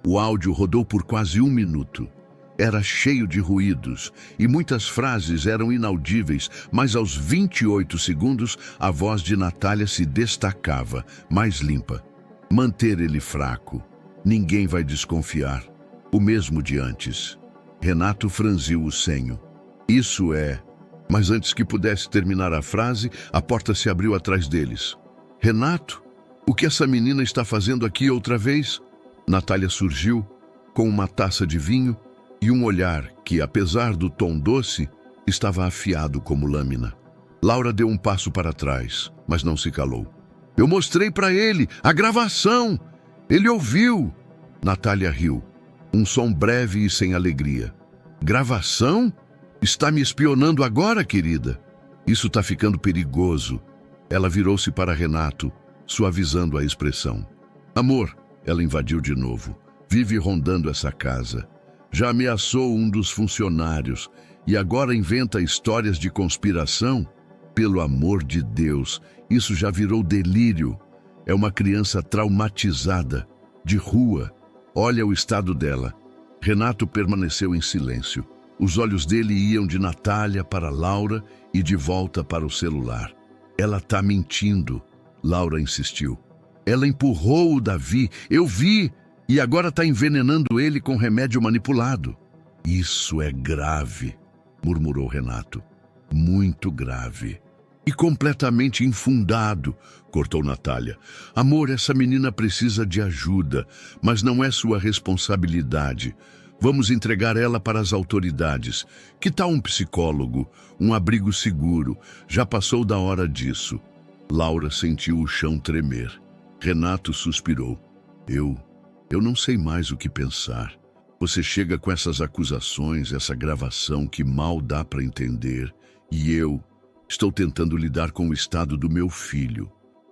O áudio rodou por quase 1 minuto. Era cheio de ruídos e muitas frases eram inaudíveis, mas aos 28 segundos a voz de Natália se destacava, mais limpa. "Manter ele fraco. Ninguém vai desconfiar. O mesmo de antes." Renato franziu o senho. "Isso é..." Mas antes que pudesse terminar a frase, a porta se abriu atrás deles. "Renato, o que essa menina está fazendo aqui outra vez?" Natália surgiu, com uma taça de vinho e um olhar que, apesar do tom doce, estava afiado como lâmina. Laura deu um passo para trás, mas não se calou. "Eu mostrei para ele a gravação! Ele ouviu!" Natália riu, um som breve e sem alegria. "Gravação? Está me espionando agora, querida? Isso está ficando perigoso." Ela virou-se para Renato, suavizando a expressão. "Amor," ela invadiu de novo, "vive rondando essa casa. Já ameaçou um dos funcionários e agora inventa histórias de conspiração? Pelo amor de Deus, isso já virou delírio. É uma criança traumatizada, de rua. Olha o estado dela." Renato permaneceu em silêncio. Os olhos dele iam de Natália para Laura e de volta para o celular. "Ela está mentindo," Laura insistiu. "Ela empurrou o Davi, eu vi, e agora está envenenando ele com remédio manipulado." "Isso é grave," murmurou Renato. "Muito grave." "E completamente infundado," cortou Natália. "Amor, essa menina precisa de ajuda, mas não é sua responsabilidade. Vamos entregar ela para as autoridades. Que tal um psicólogo, um abrigo seguro? Já passou da hora disso." Laura sentiu o chão tremer. Renato suspirou. Eu não sei mais o que pensar. Você chega com essas acusações, essa gravação que mal dá para entender, e eu estou tentando lidar com o estado do meu filho."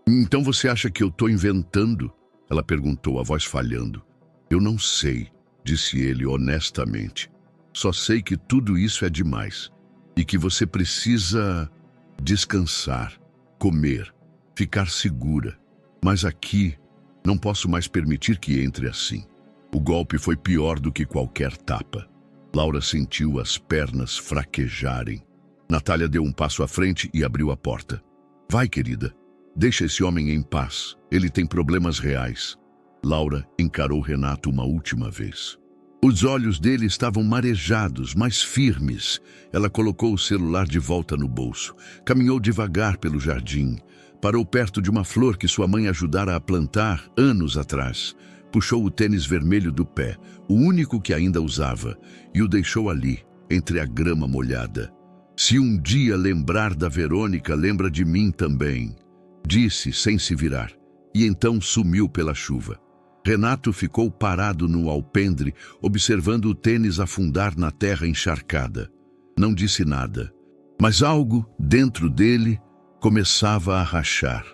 "Então você acha que eu estou inventando?" Ela perguntou, a voz falhando. "Eu não sei," disse ele honestamente. "Só sei que tudo isso é demais. e que você precisa descansar, comer, ficar segura. Mas aqui não posso mais permitir que entre assim. O golpe foi pior do que qualquer tapa. Laura sentiu as pernas fraquejarem. Natália deu um passo à frente e abriu a porta. Vai, querida. Deixa esse homem em paz. Ele tem problemas reais. Laura encarou Renato uma última vez. Os olhos dele estavam marejados, mas firmes. Ela colocou o celular de volta no bolso. Caminhou devagar pelo jardim. Parou perto de uma flor que sua mãe ajudara a plantar anos atrás. Puxou o tênis vermelho do pé, o único que ainda usava, e o deixou ali, entre a grama molhada. Se um dia lembrar da Verônica, lembra de mim também, disse sem se virar, e então sumiu pela chuva. Renato ficou parado no alpendre, observando o tênis afundar na terra encharcada. Não disse nada, mas algo dentro dele começava a rachar.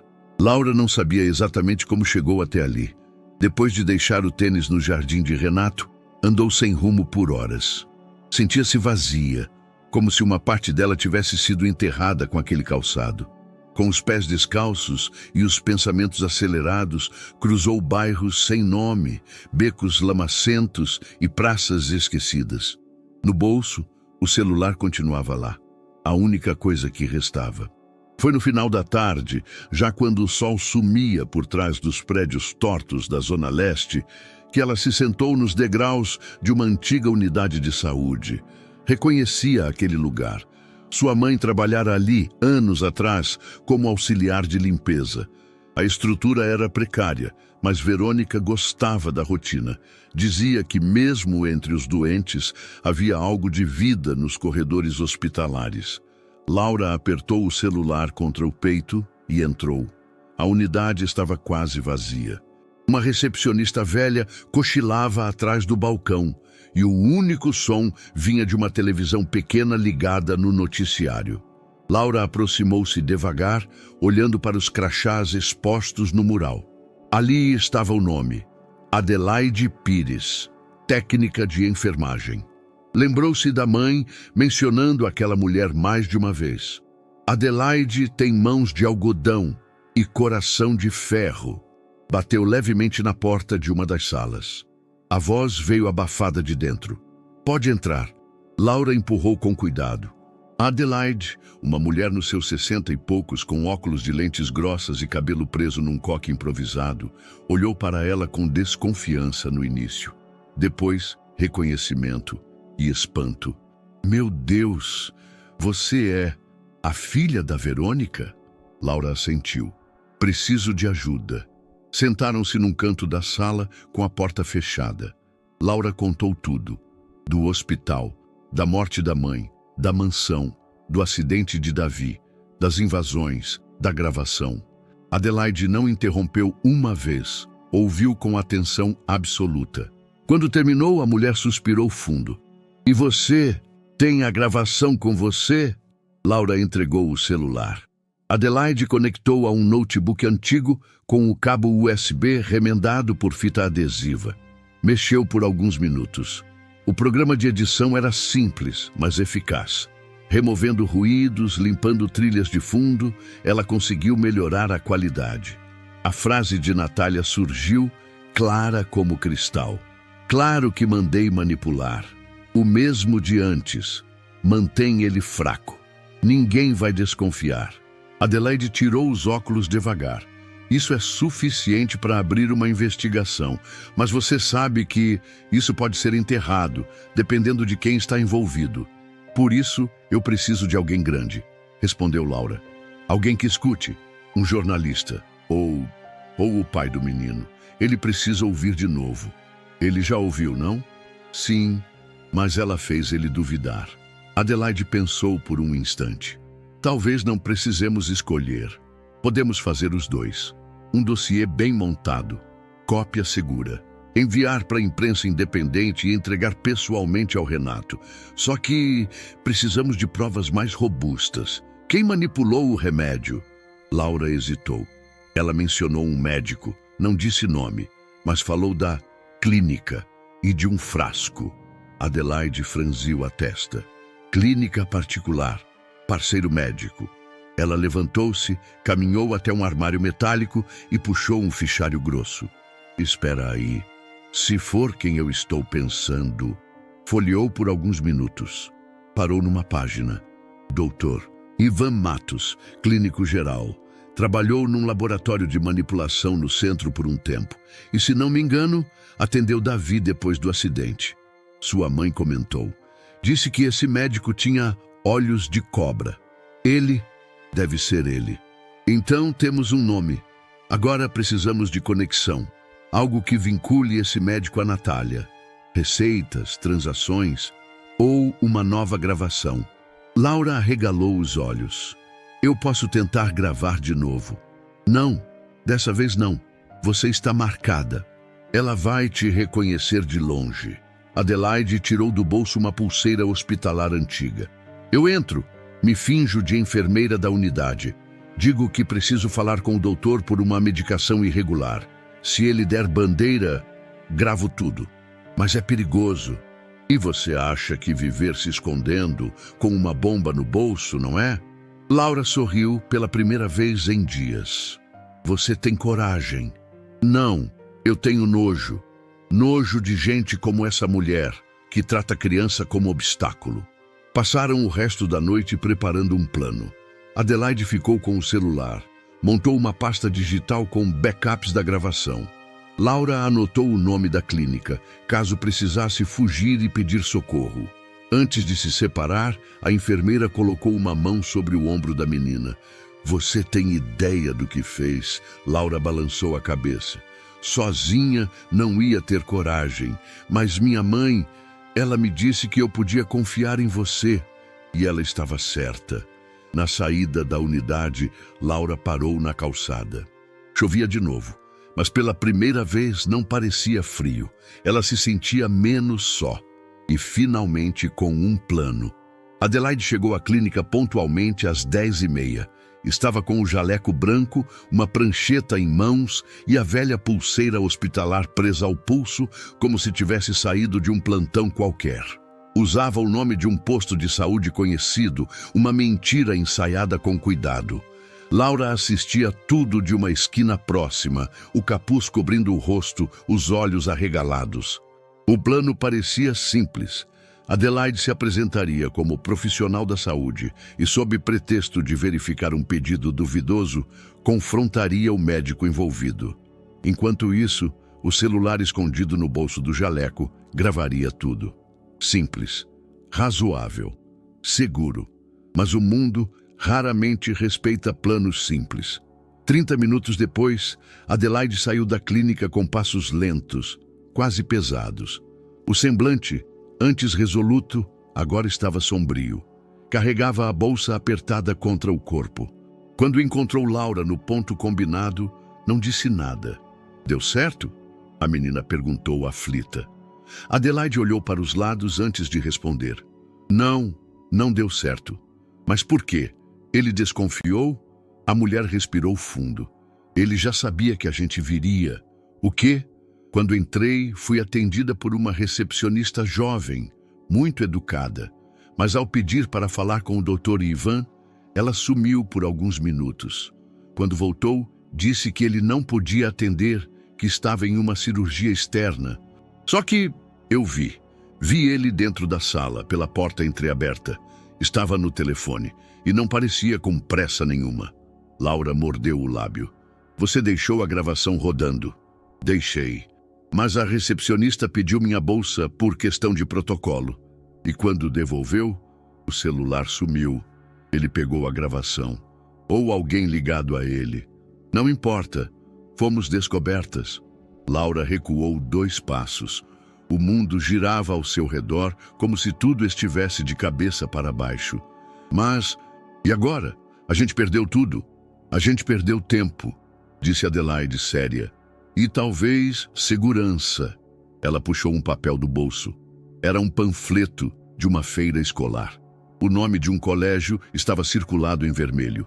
Laura não sabia exatamente como chegou até ali. Depois de deixar o tênis no jardim de Renato, andou sem rumo por horas. Sentia-se vazia, como se uma parte dela tivesse sido enterrada com aquele calçado. Com os pés descalços e os pensamentos acelerados, cruzou bairros sem nome, becos lamacentos e praças esquecidas. No bolso, o celular continuava lá, a única coisa que restava. Foi no final da tarde, já quando o sol sumia por trás dos prédios tortos da Zona Leste, que ela se sentou nos degraus de uma antiga unidade de saúde. Reconhecia aquele lugar. Sua mãe trabalhara ali, anos atrás, como auxiliar de limpeza. A estrutura era precária, mas Verônica gostava da rotina. Dizia que, mesmo entre os doentes, havia algo de vida nos corredores hospitalares. Laura apertou o celular contra o peito e entrou. A unidade estava quase vazia. Uma recepcionista velha cochilava atrás do balcão e o único som vinha de uma televisão pequena ligada no noticiário. Laura aproximou-se devagar, olhando para os crachás expostos no mural. Ali estava o nome: Adelaide Pires, técnica de enfermagem. Lembrou-se da mãe mencionando aquela mulher mais de uma vez. Adelaide tem mãos de algodão e coração de ferro. Bateu levemente na porta de uma das salas. A voz veio abafada de dentro. Pode entrar. Laura empurrou com cuidado. Adelaide, uma mulher nos seus 60 e poucos, com óculos de lentes grossas e cabelo preso num coque improvisado, olhou para ela com desconfiança no início. Depois, reconhecimento e espanto. Meu Deus, você é a filha da Verônica? Laura assentiu. Preciso de ajuda. Sentaram-se num canto da sala com a porta fechada. Laura contou tudo. Do hospital, da morte da mãe, da mansão, do acidente de Davi, das invasões, da gravação. Adelaide não interrompeu uma vez. Ouviu com atenção absoluta. Quando terminou, a mulher suspirou fundo. E você? Tem a gravação com você? Laura entregou o celular. Adelaide conectou a um notebook antigo com o cabo USB remendado por fita adesiva. Mexeu por alguns minutos. O programa de edição era simples, mas eficaz. Removendo ruídos, limpando trilhas de fundo, ela conseguiu melhorar a qualidade. A frase de Natália surgiu, clara como cristal. Claro que mandei manipular. O mesmo de antes. Mantém ele fraco. Ninguém vai desconfiar. Adelaide tirou os óculos devagar. Isso é suficiente para abrir uma investigação, mas você sabe que isso pode ser enterrado, dependendo de quem está envolvido. Por isso, eu preciso de alguém grande, respondeu Laura. Alguém que escute, um jornalista, ou o pai do menino. Ele precisa ouvir de novo. Ele já ouviu, não? Sim, mas ela fez ele duvidar. Adelaide pensou por um instante. Talvez não precisemos escolher. Podemos fazer os dois. Um dossiê bem montado, cópia segura, enviar para a imprensa independente e entregar pessoalmente ao Renato. Só que precisamos de provas mais robustas. Quem manipulou o remédio? Laura hesitou. Ela mencionou um médico, não disse nome, mas falou da clínica e de um frasco. Adelaide franziu a testa. Clínica particular. Parceiro médico. Ela levantou-se, caminhou até um armário metálico e puxou um fichário grosso. Espera aí. Se for quem eu estou pensando... Folheou por alguns minutos. Parou numa página. Doutor Ivan Matos, clínico geral. Trabalhou num laboratório de manipulação no centro por um tempo. E, se não me engano, atendeu Davi depois do acidente. Sua mãe comentou. Disse que esse médico tinha olhos de cobra. Ele deve ser ele. Então temos um nome. Agora precisamos de conexão. Algo que vincule esse médico a Natália. Receitas, transações ou uma nova gravação. Laura arregalou os olhos. Eu posso tentar gravar de novo. Não, dessa vez não. Você está marcada. Ela vai te reconhecer de longe. Adelaide tirou do bolso uma pulseira hospitalar antiga. Eu entro, me finjo de enfermeira da unidade. Digo que preciso falar com o doutor por uma medicação irregular. Se ele der bandeira, gravo tudo. Mas é perigoso. E você acha que viver se escondendo com uma bomba no bolso, não é? Laura sorriu pela primeira vez em dias. Você tem coragem. Não, eu tenho nojo. Nojo de gente como essa mulher, que trata a criança como obstáculo. Passaram o resto da noite preparando um plano. Adelaide ficou com o celular. Montou uma pasta digital com backups da gravação. Laura anotou o nome da clínica, caso precisasse fugir e pedir socorro. Antes de se separar, a enfermeira colocou uma mão sobre o ombro da menina. Você tem ideia do que fez? Laura balançou a cabeça. Sozinha não ia ter coragem, mas minha mãe, ela me disse que eu podia confiar em você. E ela estava certa. Na saída da unidade, Laura parou na calçada. Chovia de novo. Mas pela primeira vez não parecia frio. Ela se sentia menos só. E finalmente com um plano. Adelaide chegou à clínica pontualmente às 10h30. Estava com o jaleco branco, uma prancheta em mãos e a velha pulseira hospitalar presa ao pulso, como se tivesse saído de um plantão qualquer. Usava o nome de um posto de saúde conhecido, uma mentira ensaiada com cuidado. Laura assistia tudo de uma esquina próxima, o capuz cobrindo o rosto, os olhos arregalados. O plano parecia simples. Adelaide se apresentaria como profissional da saúde e, sob pretexto de verificar um pedido duvidoso, confrontaria o médico envolvido. Enquanto isso, o celular escondido no bolso do jaleco gravaria tudo. Simples, razoável, seguro. Mas o mundo raramente respeita planos simples. 30 minutos depois, Adelaide saiu da clínica com passos lentos, quase pesados. O semblante, antes resoluto, agora estava sombrio. Carregava a bolsa apertada contra o corpo. Quando encontrou Laura no ponto combinado, não disse nada. Deu certo? A menina perguntou aflita. Adelaide olhou para os lados antes de responder. Não, não deu certo. Mas por quê? Ele desconfiou? A mulher respirou fundo. Ele já sabia que a gente viria. O quê? Quando entrei, fui atendida por uma recepcionista jovem, muito educada. Mas ao pedir para falar com o Dr. Ivan, ela sumiu por alguns minutos. Quando voltou, disse que ele não podia atender, que estava em uma cirurgia externa. Só que eu vi. Vi ele dentro da sala, pela porta entreaberta. Estava no telefone e não parecia com pressa nenhuma. Laura mordeu o lábio. Você deixou a gravação rodando? Deixei. Mas a recepcionista pediu minha bolsa por questão de protocolo. E quando devolveu, o celular sumiu. Ele pegou a gravação. Ou alguém ligado a ele. Não importa. Fomos descobertas. Laura recuou 2 passos. O mundo girava ao seu redor como se tudo estivesse de cabeça para baixo. Mas, e agora? A gente perdeu tudo. A gente perdeu tempo, disse Adelaide séria. E talvez segurança. Ela puxou um papel do bolso. Era um panfleto de uma feira escolar. O nome de um colégio estava circulado em vermelho.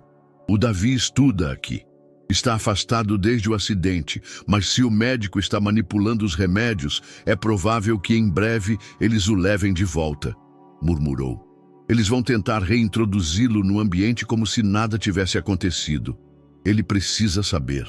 O Davi estuda aqui. Está afastado desde o acidente, mas se o médico está manipulando os remédios, é provável que em breve eles o levem de volta, murmurou. Eles vão tentar reintroduzi-lo no ambiente como se nada tivesse acontecido. Ele precisa saber,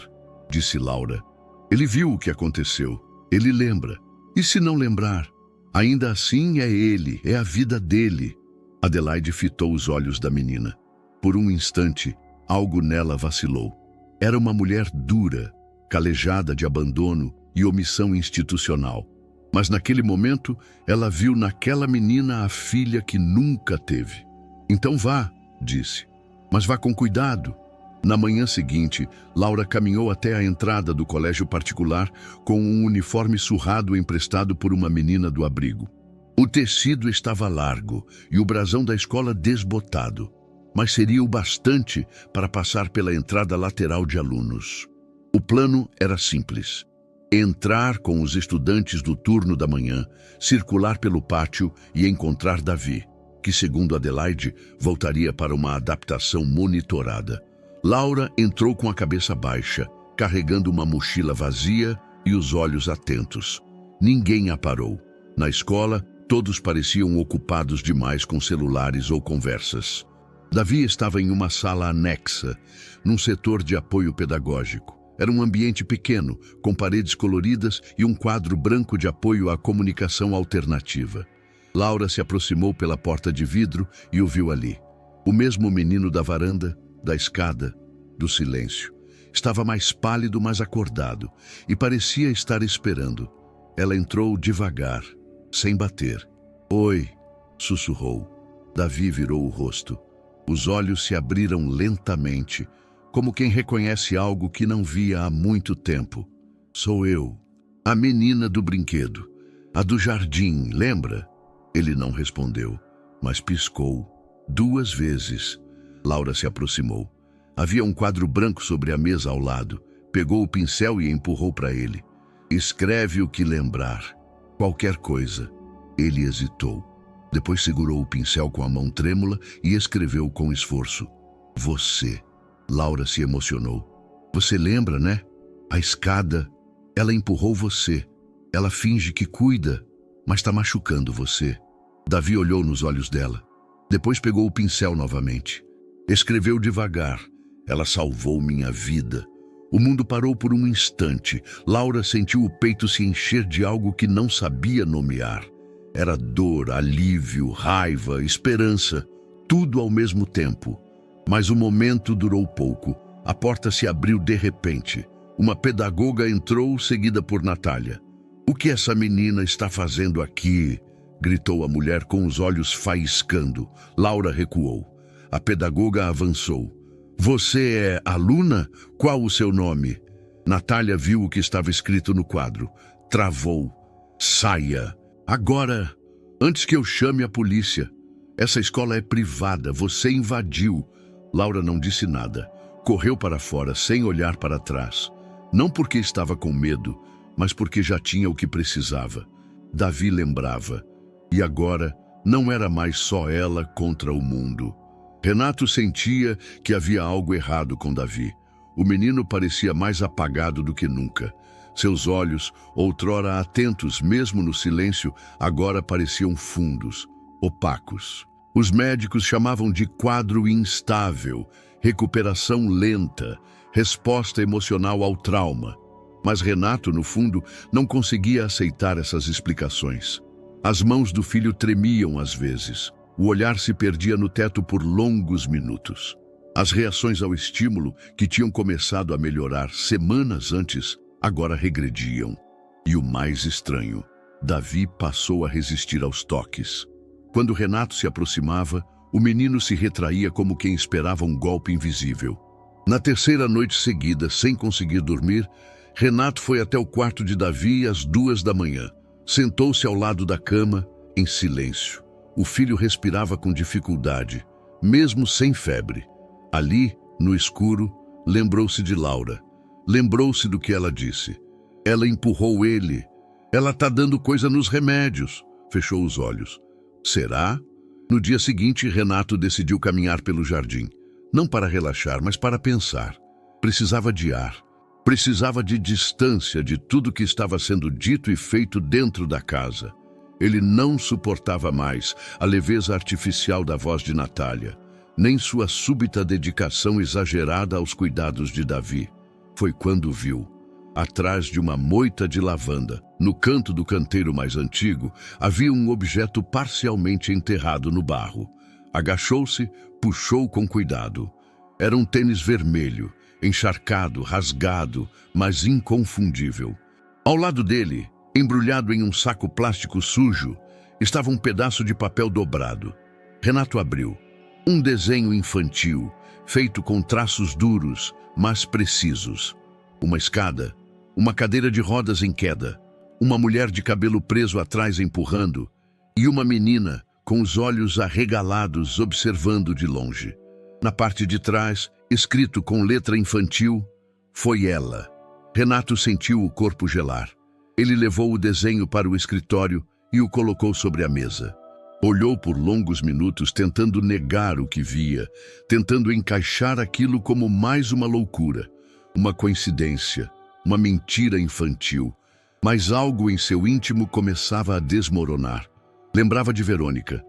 disse Laura. Ele viu o que aconteceu. Ele lembra. E se não lembrar? Ainda assim é ele, é a vida dele. Adelaide fitou os olhos da menina. Por um instante, algo nela vacilou. Era uma mulher dura, calejada de abandono e omissão institucional. Mas naquele momento, ela viu naquela menina a filha que nunca teve. Então vá, disse. Mas vá com cuidado. Na manhã seguinte, Laura caminhou até a entrada do colégio particular com um uniforme surrado emprestado por uma menina do abrigo. O tecido estava largo e o brasão da escola desbotado, mas seria o bastante para passar pela entrada lateral de alunos. O plano era simples. Entrar com os estudantes do turno da manhã, circular pelo pátio e encontrar Davi, que, segundo Adelaide, voltaria para uma adaptação monitorada. Laura entrou com a cabeça baixa, carregando uma mochila vazia e os olhos atentos. Ninguém a parou. Na escola, todos pareciam ocupados demais com celulares ou conversas. Davi estava em uma sala anexa, num setor de apoio pedagógico. Era um ambiente pequeno, com paredes coloridas e um quadro branco de apoio à comunicação alternativa. Laura se aproximou pela porta de vidro e o viu ali. O mesmo menino da varanda, da escada, do silêncio. Estava mais pálido, mas acordado, e parecia estar esperando. Ela entrou devagar, sem bater. Oi, sussurrou. Davi virou o rosto. Os olhos se abriram lentamente, como quem reconhece algo que não via há muito tempo. Sou eu, a menina do brinquedo, a do jardim, lembra? Ele não respondeu, mas piscou 2 vezes. Laura se aproximou. Havia um quadro branco sobre a mesa ao lado. Pegou o pincel e empurrou para ele. Escreve o que lembrar. Qualquer coisa. Ele hesitou. Depois segurou o pincel com a mão trêmula e escreveu com esforço. Você. Laura se emocionou. Você lembra, né? A escada. Ela empurrou você. Ela finge que cuida, mas está machucando você. Davi olhou nos olhos dela. Depois pegou o pincel novamente. Escreveu devagar. Ela salvou minha vida. O mundo parou por um instante. Laura sentiu o peito se encher de algo que não sabia nomear. Era dor, alívio, raiva, esperança, tudo ao mesmo tempo. Mas o momento durou pouco. A porta se abriu de repente. Uma pedagoga entrou, seguida por Natália. O que essa menina está fazendo aqui? Gritou a mulher com os olhos faiscando. Laura recuou. A pedagoga avançou. Você é aluna? Qual o seu nome? Natália viu o que estava escrito no quadro. Travou. Saia. Agora, antes que eu chame a polícia. Essa escola é privada, você invadiu. Laura não disse nada. Correu para fora sem olhar para trás. Não porque estava com medo, mas porque já tinha o que precisava. Davi lembrava. E agora não era mais só ela contra o mundo. Renato sentia que havia algo errado com Davi. O menino parecia mais apagado do que nunca. Seus olhos, outrora atentos mesmo no silêncio, agora pareciam fundos, opacos. Os médicos chamavam de quadro instável, recuperação lenta, resposta emocional ao trauma. Mas Renato, no fundo, não conseguia aceitar essas explicações. As mãos do filho tremiam às vezes. O olhar se perdia no teto por longos minutos. As reações ao estímulo, que tinham começado a melhorar semanas antes, agora regrediam. E o mais estranho, Davi passou a resistir aos toques. Quando Renato se aproximava, o menino se retraía como quem esperava um golpe invisível. Na terceira noite seguida, sem conseguir dormir, Renato foi até o quarto de Davi às 2 da manhã. Sentou-se ao lado da cama, em silêncio. O filho respirava com dificuldade, mesmo sem febre. Ali, no escuro, lembrou-se de Laura. Lembrou-se do que ela disse. Ela empurrou ele. Ela está dando coisa nos remédios. Fechou os olhos. Será? No dia seguinte, Renato decidiu caminhar pelo jardim. Não para relaxar, mas para pensar. Precisava de ar. Precisava de distância de tudo que estava sendo dito e feito dentro da casa. Ele não suportava mais a leveza artificial da voz de Natália, nem sua súbita dedicação exagerada aos cuidados de Davi. Foi quando viu, atrás de uma moita de lavanda, no canto do canteiro mais antigo, havia um objeto parcialmente enterrado no barro. Agachou-se, puxou com cuidado. Era um tênis vermelho, encharcado, rasgado, mas inconfundível. Ao lado dele, embrulhado em um saco plástico sujo, estava um pedaço de papel dobrado. Renato abriu. Um desenho infantil, feito com traços duros, mas precisos. Uma escada, uma cadeira de rodas em queda, uma mulher de cabelo preso atrás empurrando, e uma menina com os olhos arregalados observando de longe. Na parte de trás, escrito com letra infantil, foi ela. Renato sentiu o corpo gelar. Ele levou o desenho para o escritório e o colocou sobre a mesa. Olhou por longos minutos tentando negar o que via, tentando encaixar aquilo como mais uma loucura, uma coincidência, uma mentira infantil. Mas algo em seu íntimo começava a desmoronar. Lembrava de Verônica.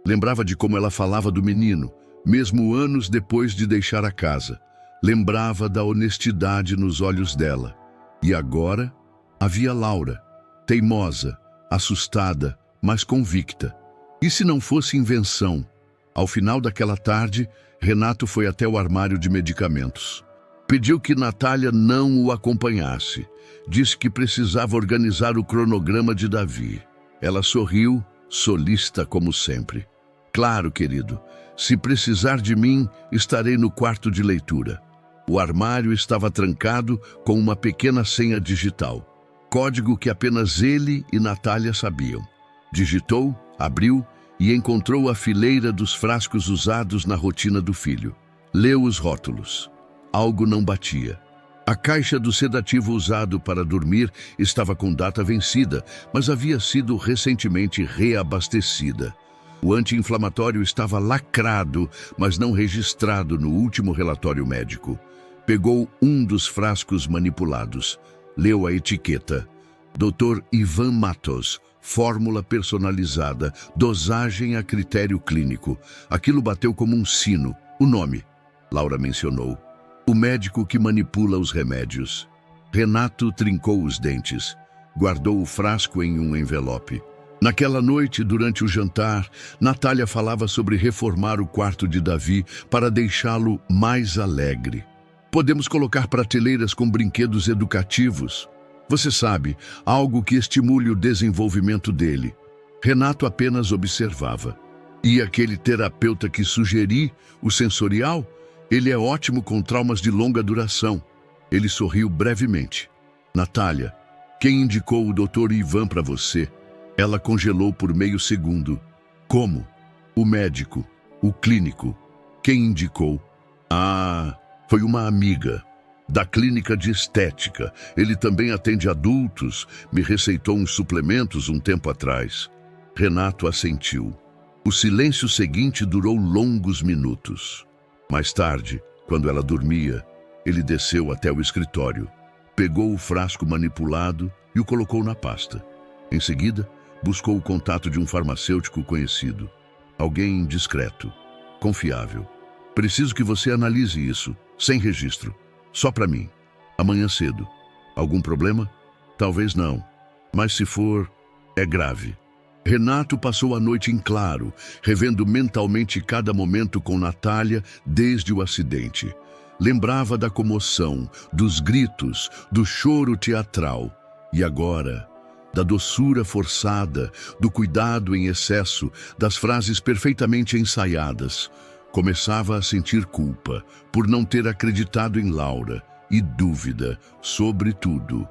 Lembrava de como ela falava do menino, mesmo anos depois de deixar a casa. Lembrava da honestidade nos olhos dela. E agora havia Laura, teimosa, assustada, mas convicta. E se não fosse invenção? Ao final daquela tarde, Renato foi até o armário de medicamentos. Pediu que Natália não o acompanhasse. Disse que precisava organizar o cronograma de Davi. Ela sorriu, solícita como sempre. Claro, querido, se precisar de mim, estarei no quarto de leitura. O armário estava trancado com uma pequena senha digital. Código que apenas ele e Natália sabiam. Digitou, abriu e encontrou a fileira dos frascos usados na rotina do filho. Leu os rótulos. Algo não batia. A caixa do sedativo usado para dormir estava com data vencida, mas havia sido recentemente reabastecida. O anti-inflamatório estava lacrado, mas não registrado no último relatório médico. Pegou um dos frascos manipulados. Leu a etiqueta. Dr. Ivan Matos, fórmula personalizada, dosagem a critério clínico. Aquilo bateu como um sino. O nome, Laura mencionou. O médico que manipula os remédios. Renato trincou os dentes. Guardou o frasco em um envelope. Naquela noite, durante o jantar, Natália falava sobre reformar o quarto de Davi para deixá-lo mais alegre. Podemos colocar prateleiras com brinquedos educativos. Você sabe, algo que estimule o desenvolvimento dele. Renato apenas observava. E aquele terapeuta que sugeri, o sensorial, ele é ótimo com traumas de longa duração. Ele sorriu brevemente. Natália, quem indicou o Dr. Ivan para você? Ela congelou por meio segundo. Como? O médico, o clínico. Quem indicou? Ah, foi uma amiga. Da clínica de estética. Ele também atende adultos. Me receitou uns suplementos um tempo atrás. Renato assentiu. O silêncio seguinte durou longos minutos. Mais tarde, quando ela dormia, ele desceu até o escritório. Pegou o frasco manipulado e o colocou na pasta. Em seguida, buscou o contato de um farmacêutico conhecido. Alguém discreto, confiável. Preciso que você analise isso, sem registro. Só para mim. Amanhã cedo. Algum problema? Talvez não. Mas se for, é grave. Renato passou a noite em claro, revendo mentalmente cada momento com Natália desde o acidente. Lembrava da comoção, dos gritos, do choro teatral. E agora, da doçura forçada, do cuidado em excesso, das frases perfeitamente ensaiadas. Começava a sentir culpa por não ter acreditado em Laura e dúvida sobre tudo.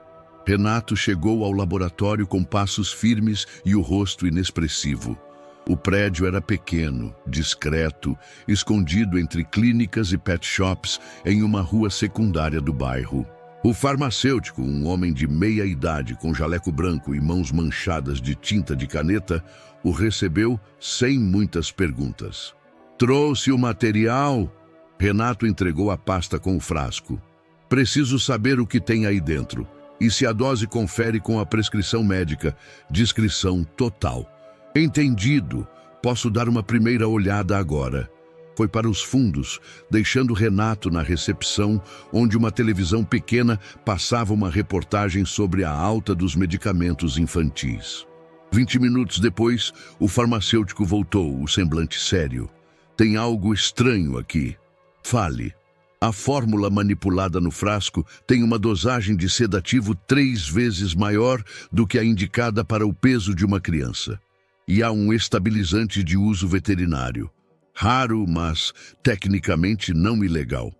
Renato chegou ao laboratório com passos firmes e o rosto inexpressivo. O prédio era pequeno, discreto, escondido entre clínicas e pet shops em uma rua secundária do bairro. O farmacêutico, um homem de meia idade com jaleco branco e mãos manchadas de tinta de caneta, o recebeu sem muitas perguntas. Trouxe o material? Renato entregou a pasta com o frasco. Preciso saber o que tem aí dentro. E se a dose confere com a prescrição médica, discrição total. Entendido. Posso dar uma primeira olhada agora. Foi para os fundos, deixando Renato na recepção, onde uma televisão pequena passava uma reportagem sobre a alta dos medicamentos infantis. 20 minutos depois, o farmacêutico voltou, o semblante sério. Tem algo estranho aqui. Fale. A fórmula manipulada no frasco tem uma dosagem de sedativo 3 vezes maior do que a indicada para o peso de uma criança. E há um estabilizante de uso veterinário. Raro, mas tecnicamente não ilegal.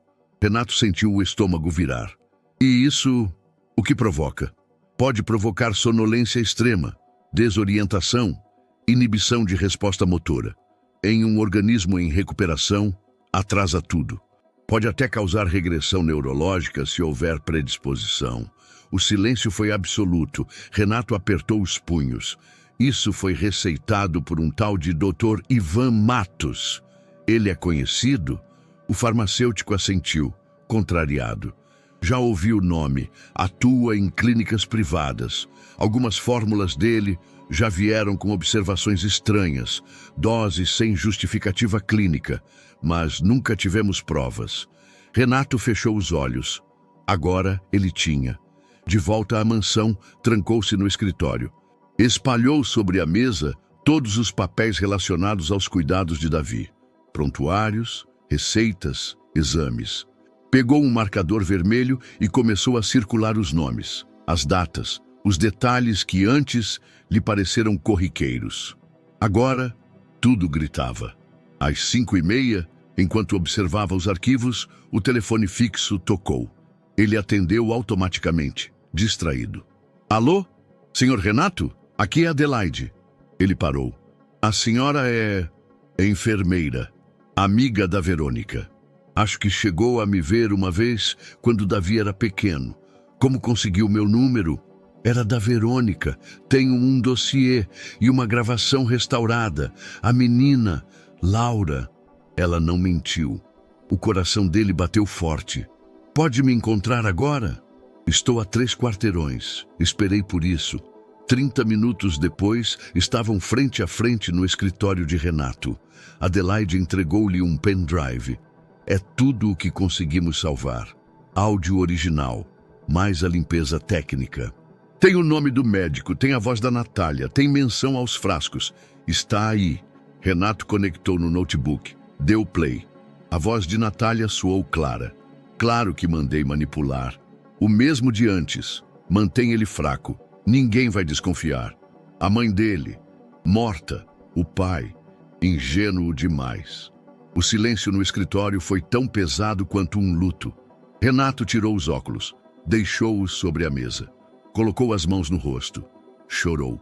Renato sentiu o estômago virar. E isso, o que provoca? Pode provocar sonolência extrema, desorientação, inibição de resposta motora. Em um organismo em recuperação, atrasa tudo. Pode até causar regressão neurológica se houver predisposição. O silêncio foi absoluto. Renato apertou os punhos. Isso foi receitado por um tal de Dr. Ivan Matos. Ele é conhecido? O farmacêutico assentiu, contrariado. Já ouvi o nome, atua em clínicas privadas. Algumas fórmulas dele já vieram com observações estranhas, doses sem justificativa clínica, mas nunca tivemos provas. Renato fechou os olhos. Agora ele tinha. De volta à mansão, trancou-se no escritório. Espalhou sobre a mesa todos os papéis relacionados aos cuidados de Davi. Prontuários, receitas, exames. Pegou um marcador vermelho e começou a circular os nomes, as datas, os detalhes que antes lhe pareceram corriqueiros. Agora, tudo gritava. Às 5h30, enquanto observava os arquivos, o telefone fixo tocou. Ele atendeu automaticamente, distraído. Alô? Senhor Renato? Aqui é Adelaide. Ele parou. A senhora é enfermeira, amiga da Verônica. Acho que chegou a me ver uma vez quando Davi era pequeno. Como conseguiu meu número? Era da Verônica. Tenho um dossiê e uma gravação restaurada. A menina, Laura, ela não mentiu. O coração dele bateu forte. Pode me encontrar agora? Estou a 3 quarteirões. Esperei por isso. 30 minutos depois, estavam frente a frente no escritório de Renato. Adelaide entregou-lhe um pendrive. É tudo o que conseguimos salvar. Áudio original, mais a limpeza técnica. Tem o nome do médico, tem a voz da Natália, tem menção aos frascos. Está aí. Renato conectou no notebook. Deu play. A voz de Natália soou clara. Claro que mandei manipular. O mesmo de antes. Mantém ele fraco. Ninguém vai desconfiar. A mãe dele, morta. O pai, ingênuo demais. O silêncio no escritório foi tão pesado quanto um luto. Renato tirou os óculos, deixou-os sobre a mesa. Colocou as mãos no rosto. Chorou.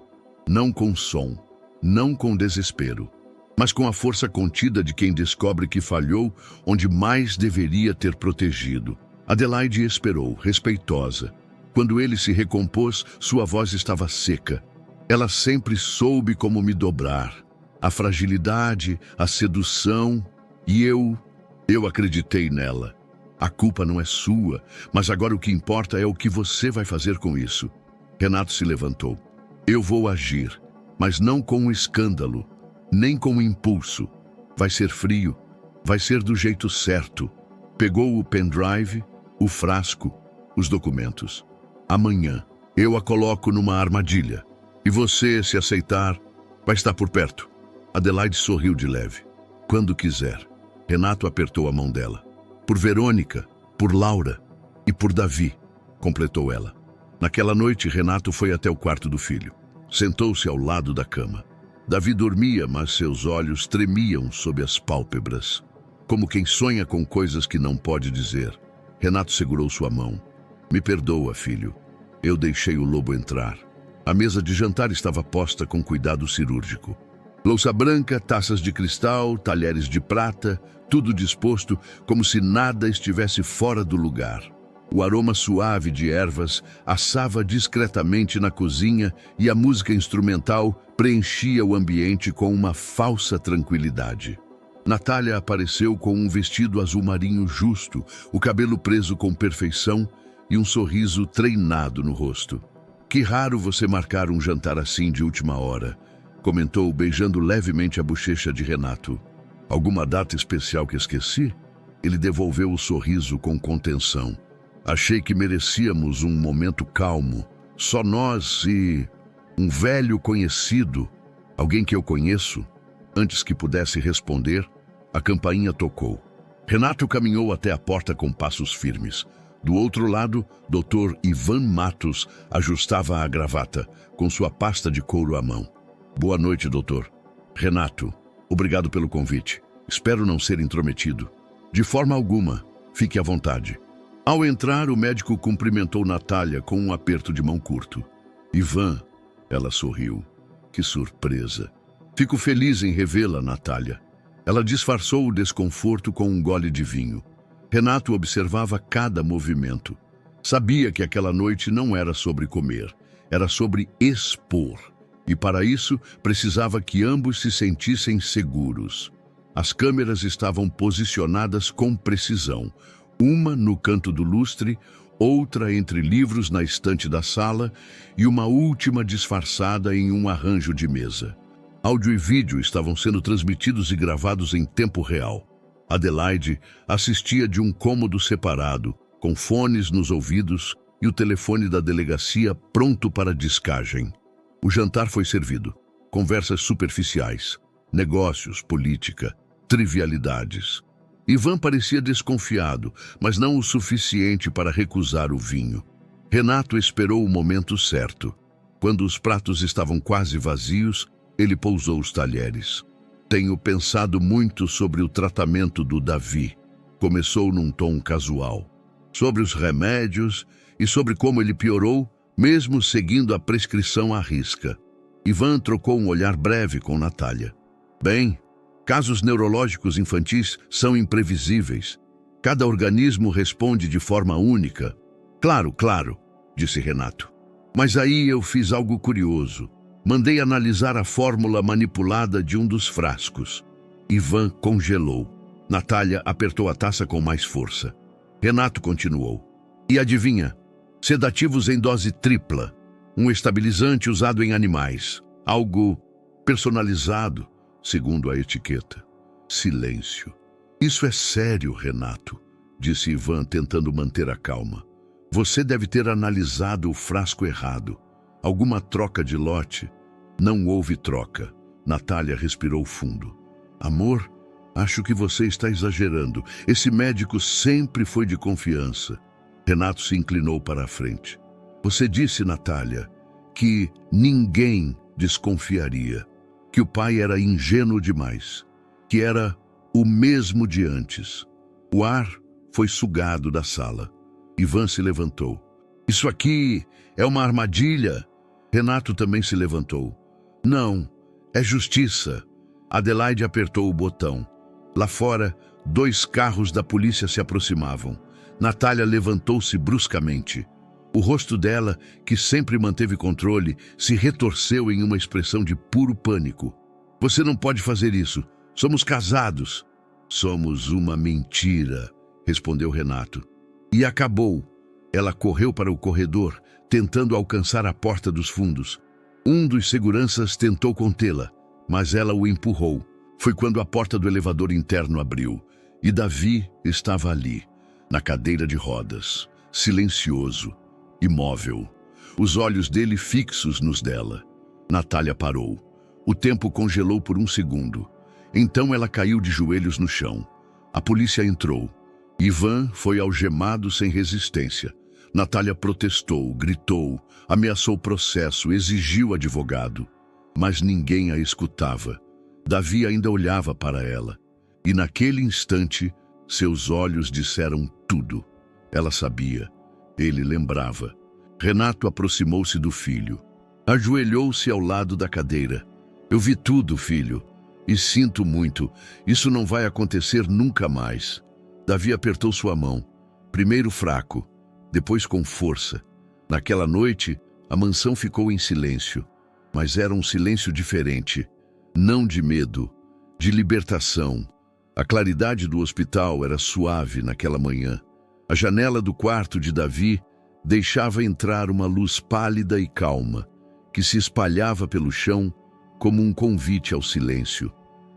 Não com som, não com desespero, mas com a força contida de quem descobre que falhou onde mais deveria ter protegido. Adelaide esperou, respeitosa. Quando ele se recompôs, sua voz estava seca. Ela sempre soube como me dobrar. A fragilidade, a sedução, e eu acreditei nela. A culpa não é sua, mas agora o que importa é o que você vai fazer com isso. Renato se levantou. Eu vou agir, mas não com um escândalo, nem com um impulso. Vai ser frio, vai ser do jeito certo. Pegou o pendrive, o frasco, os documentos. Amanhã, eu a coloco numa armadilha. E você, se aceitar, vai estar por perto. Adelaide sorriu de leve. Quando quiser. Renato apertou a mão dela. Por Verônica, por Laura e por Davi, completou ela. Naquela noite, Renato foi até o quarto do filho. Sentou-se ao lado da cama. Davi dormia, mas seus olhos tremiam sob as pálpebras, como quem sonha com coisas que não pode dizer. Renato segurou sua mão. Me perdoa, filho. Eu deixei o lobo entrar. A mesa de jantar estava posta com cuidado cirúrgico. Louça branca, taças de cristal, talheres de prata, tudo disposto como se nada estivesse fora do lugar. O aroma suave de ervas assava discretamente na cozinha e a música instrumental preenchia o ambiente com uma falsa tranquilidade. Natália apareceu com um vestido azul marinho justo, o cabelo preso com perfeição e um sorriso treinado no rosto. Que raro você marcar um jantar assim de última hora, comentou, beijando levemente a bochecha de Renato. Alguma data especial que esqueci? Ele devolveu o sorriso com contenção. Achei que merecíamos um momento calmo, só nós e um velho conhecido, alguém que eu conheço. Antes que pudesse responder, a campainha tocou. Renato caminhou até a porta com passos firmes. Do outro lado, Dr. Ivan Matos ajustava a gravata, com sua pasta de couro à mão. Boa noite, doutor. Renato, obrigado pelo convite. Espero não ser intrometido. De forma alguma, fique à vontade. Ao entrar, o médico cumprimentou Natália com um aperto de mão curto. Ivan, ela sorriu. Que surpresa. Fico feliz em revê-la, Natália. Ela disfarçou o desconforto com um gole de vinho. Renato observava cada movimento. Sabia que aquela noite não era sobre comer, era sobre expor. E para isso, precisava que ambos se sentissem seguros. As câmeras estavam posicionadas com precisão. Uma no canto do lustre, outra entre livros na estante da sala e uma última disfarçada em um arranjo de mesa. Áudio e vídeo estavam sendo transmitidos e gravados em tempo real. Adelaide assistia de um cômodo separado, com fones nos ouvidos e o telefone da delegacia pronto para descagem. O jantar foi servido. Conversas superficiais, negócios, política, trivialidades. Ivan parecia desconfiado, mas não o suficiente para recusar o vinho. Renato esperou o momento certo. Quando os pratos estavam quase vazios, ele pousou os talheres. Tenho pensado muito sobre o tratamento do Davi. Começou num tom casual. Sobre os remédios e sobre como ele piorou, mesmo seguindo a prescrição à risca. Ivan trocou um olhar breve com Natália. Bem, casos neurológicos infantis são imprevisíveis. Cada organismo responde de forma única. Claro, claro, disse Renato. Mas aí eu fiz algo curioso. Mandei analisar a fórmula manipulada de um dos frascos. Ivan congelou. Natália apertou a taça com mais força. Renato continuou. E adivinha? Sedativos em dose tripla. Um estabilizante usado em animais. Algo personalizado, segundo a etiqueta. Silêncio. Isso é sério, Renato, disse Ivan, tentando manter a calma. Você deve ter analisado o frasco errado. Alguma troca de lote? Não houve troca. Natália respirou fundo. Amor, acho que você está exagerando. Esse médico sempre foi de confiança. Renato se inclinou para a frente. Você disse, Natália, que ninguém desconfiaria, que o pai era ingênuo demais, que era o mesmo de antes. O ar foi sugado da sala. Ivan se levantou. Isso aqui é uma armadilha. Renato também se levantou. Não, é justiça. Adelaide apertou o botão. Lá fora, 2 carros da polícia se aproximavam. Natália levantou-se bruscamente. O rosto dela, que sempre manteve controle, se retorceu em uma expressão de puro pânico. Você não pode fazer isso. Somos casados. Somos uma mentira, respondeu Renato. E acabou. Ela correu para o corredor, tentando alcançar a porta dos fundos. Um dos seguranças tentou contê-la, mas ela o empurrou. Foi quando a porta do elevador interno abriu, e Davi estava ali, na cadeira de rodas, silencioso, imóvel, os olhos dele fixos nos dela. Natália parou. O tempo congelou por um segundo. Então ela caiu de joelhos no chão. A polícia entrou. Ivan foi algemado sem resistência. Natália protestou, gritou, ameaçou processo, exigiu advogado. Mas ninguém a escutava. Davi ainda olhava para ela. E naquele instante, seus olhos disseram tudo. Ela sabia. Ele lembrava. Renato aproximou-se do filho. Ajoelhou-se ao lado da cadeira. Eu vi tudo, filho. E sinto muito. Isso não vai acontecer nunca mais. Davi apertou sua mão. Primeiro fraco, depois com força. Naquela noite, a mansão ficou em silêncio. Mas era um silêncio diferente. Não de medo, de libertação. A claridade do hospital era suave naquela manhã. A janela do quarto de Davi deixava entrar uma luz pálida e calma, que se espalhava pelo chão como um convite ao silêncio.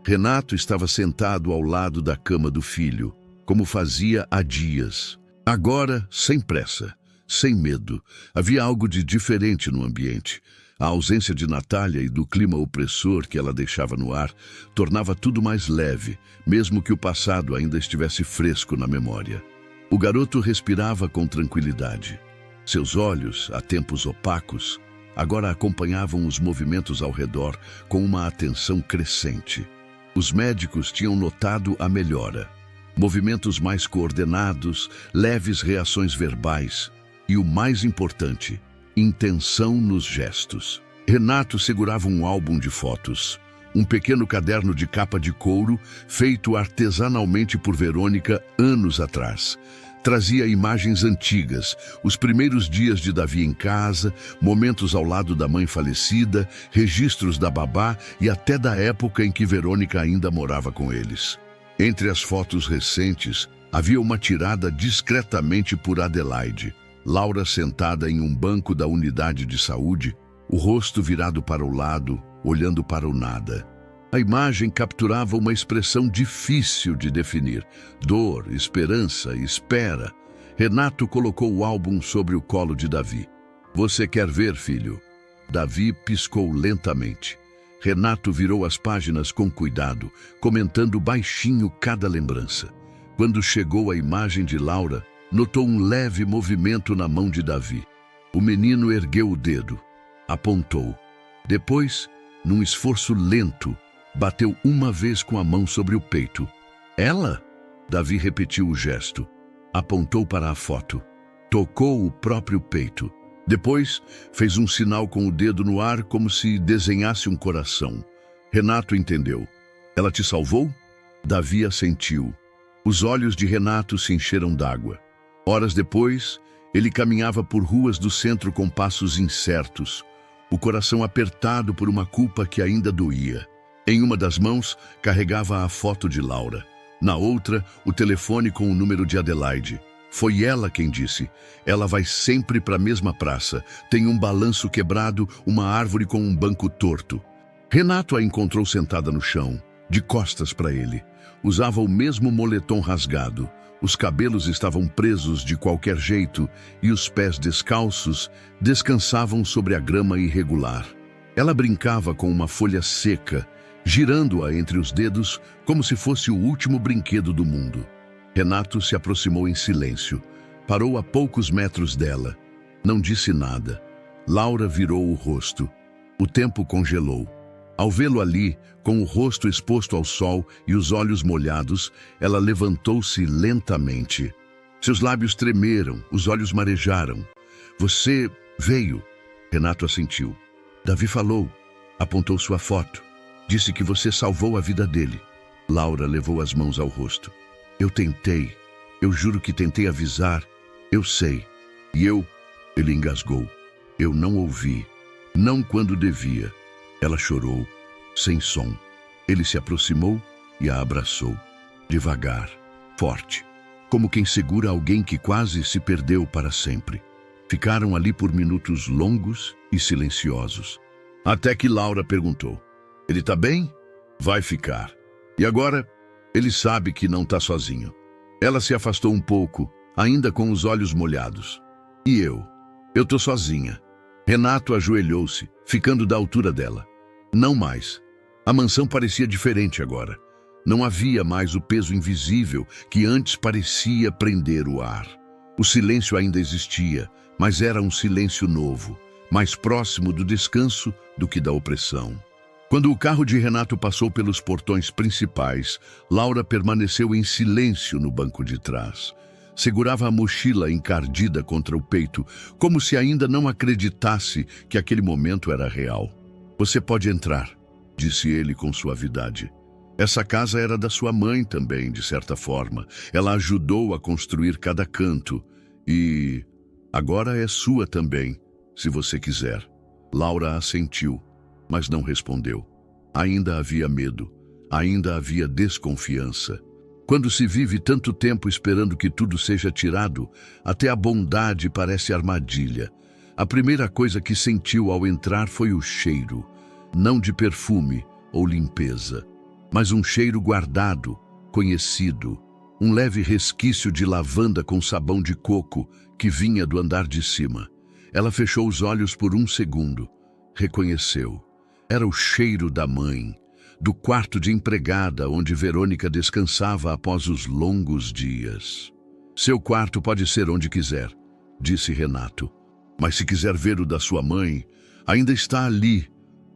Renato estava sentado ao lado da cama do filho, como fazia há dias. Agora, sem pressa, sem medo, havia algo de diferente no ambiente. A ausência de Natália e do clima opressor que ela deixava no ar tornava tudo mais leve, mesmo que o passado ainda estivesse fresco na memória. O garoto respirava com tranquilidade. Seus olhos, há tempos opacos, agora acompanhavam os movimentos ao redor com uma atenção crescente. Os médicos tinham notado a melhora. Movimentos mais coordenados, leves reações verbais e, o mais importante, intenção nos gestos. Renato segurava um álbum de fotos, um pequeno caderno de capa de couro feito artesanalmente por Verônica anos atrás. Trazia imagens antigas, os primeiros dias de Davi em casa, momentos ao lado da mãe falecida, registros da babá e até da época em que Verônica ainda morava com eles. Entre as fotos recentes, havia uma tirada discretamente por Adelaide. Laura sentada em um banco da unidade de saúde, o rosto virado para o lado, olhando para o nada. A imagem capturava uma expressão difícil de definir. Dor, esperança, espera. Renato colocou o álbum sobre o colo de Davi. "Você quer ver, filho?" Davi piscou lentamente. Renato virou as páginas com cuidado, comentando baixinho cada lembrança. Quando chegou à imagem de Laura, notou um leve movimento na mão de Davi. O menino ergueu o dedo, apontou. Depois, num esforço lento, bateu uma vez com a mão sobre o peito. "Ela?" Davi repetiu o gesto. Apontou para a foto. Tocou o próprio peito. Depois, fez um sinal com o dedo no ar como se desenhasse um coração. Renato entendeu. "Ela te salvou?" Davi assentiu. Os olhos de Renato se encheram d'água. Horas depois, ele caminhava por ruas do centro com passos incertos, o coração apertado por uma culpa que ainda doía. Em uma das mãos, carregava a foto de Laura. Na outra, o telefone com o número de Adelaide. Foi ela quem disse: "Ela vai sempre para a mesma praça. Tem um balanço quebrado, uma árvore com um banco torto." Renato a encontrou sentada no chão, de costas para ele. Usava o mesmo moletom rasgado. Os cabelos estavam presos de qualquer jeito e os pés descalços descansavam sobre a grama irregular. Ela brincava com uma folha seca, girando-a entre os dedos como se fosse o último brinquedo do mundo. Renato se aproximou em silêncio. Parou a poucos metros dela. Não disse nada. Laura virou o rosto. O tempo congelou. Ao vê-lo ali, com o rosto exposto ao sol e os olhos molhados, ela levantou-se lentamente. Seus lábios tremeram, os olhos marejaram. "Você veio." Renato assentiu. "Davi falou. Apontou sua foto. Disse que você salvou a vida dele." Laura levou as mãos ao rosto. "Eu tentei. Eu juro que tentei avisar. Eu sei. E eu..." Ele engasgou. "Eu não ouvi. Não quando devia." Ela chorou, sem som. Ele se aproximou e a abraçou. Devagar, forte, como quem segura alguém que quase se perdeu para sempre. Ficaram ali por minutos longos e silenciosos. Até que Laura perguntou: "Ele tá bem?" "Vai ficar. E agora, ele sabe que não tá sozinho." Ela se afastou um pouco, ainda com os olhos molhados. "E eu? Eu tô sozinha." Renato ajoelhou-se, ficando da altura dela. Não mais. A mansão parecia diferente agora. Não havia mais o peso invisível que antes parecia prender o ar. O silêncio ainda existia, mas era um silêncio novo, mais próximo do descanso do que da opressão. Quando o carro de Renato passou pelos portões principais, Laura permaneceu em silêncio no banco de trás. Segurava a mochila encardida contra o peito, como se ainda não acreditasse que aquele momento era real. "Você pode entrar", disse ele com suavidade. Essa casa era da sua mãe também, de certa forma. Ela ajudou a construir cada canto. E agora é sua também, se você quiser. Laura assentiu, mas não respondeu. Ainda havia medo, ainda havia desconfiança. Quando se vive tanto tempo esperando que tudo seja tirado, até a bondade parece armadilha. A primeira coisa que sentiu ao entrar foi o cheiro, não de perfume ou limpeza, mas um cheiro guardado, conhecido, um leve resquício de lavanda com sabão de coco que vinha do andar de cima. Ela fechou os olhos por um segundo. Reconheceu. Era o cheiro da mãe, do quarto de empregada onde Verônica descansava após os longos dias. Seu quarto pode ser onde quiser, disse Renato. Mas se quiser ver o da sua mãe, ainda está ali.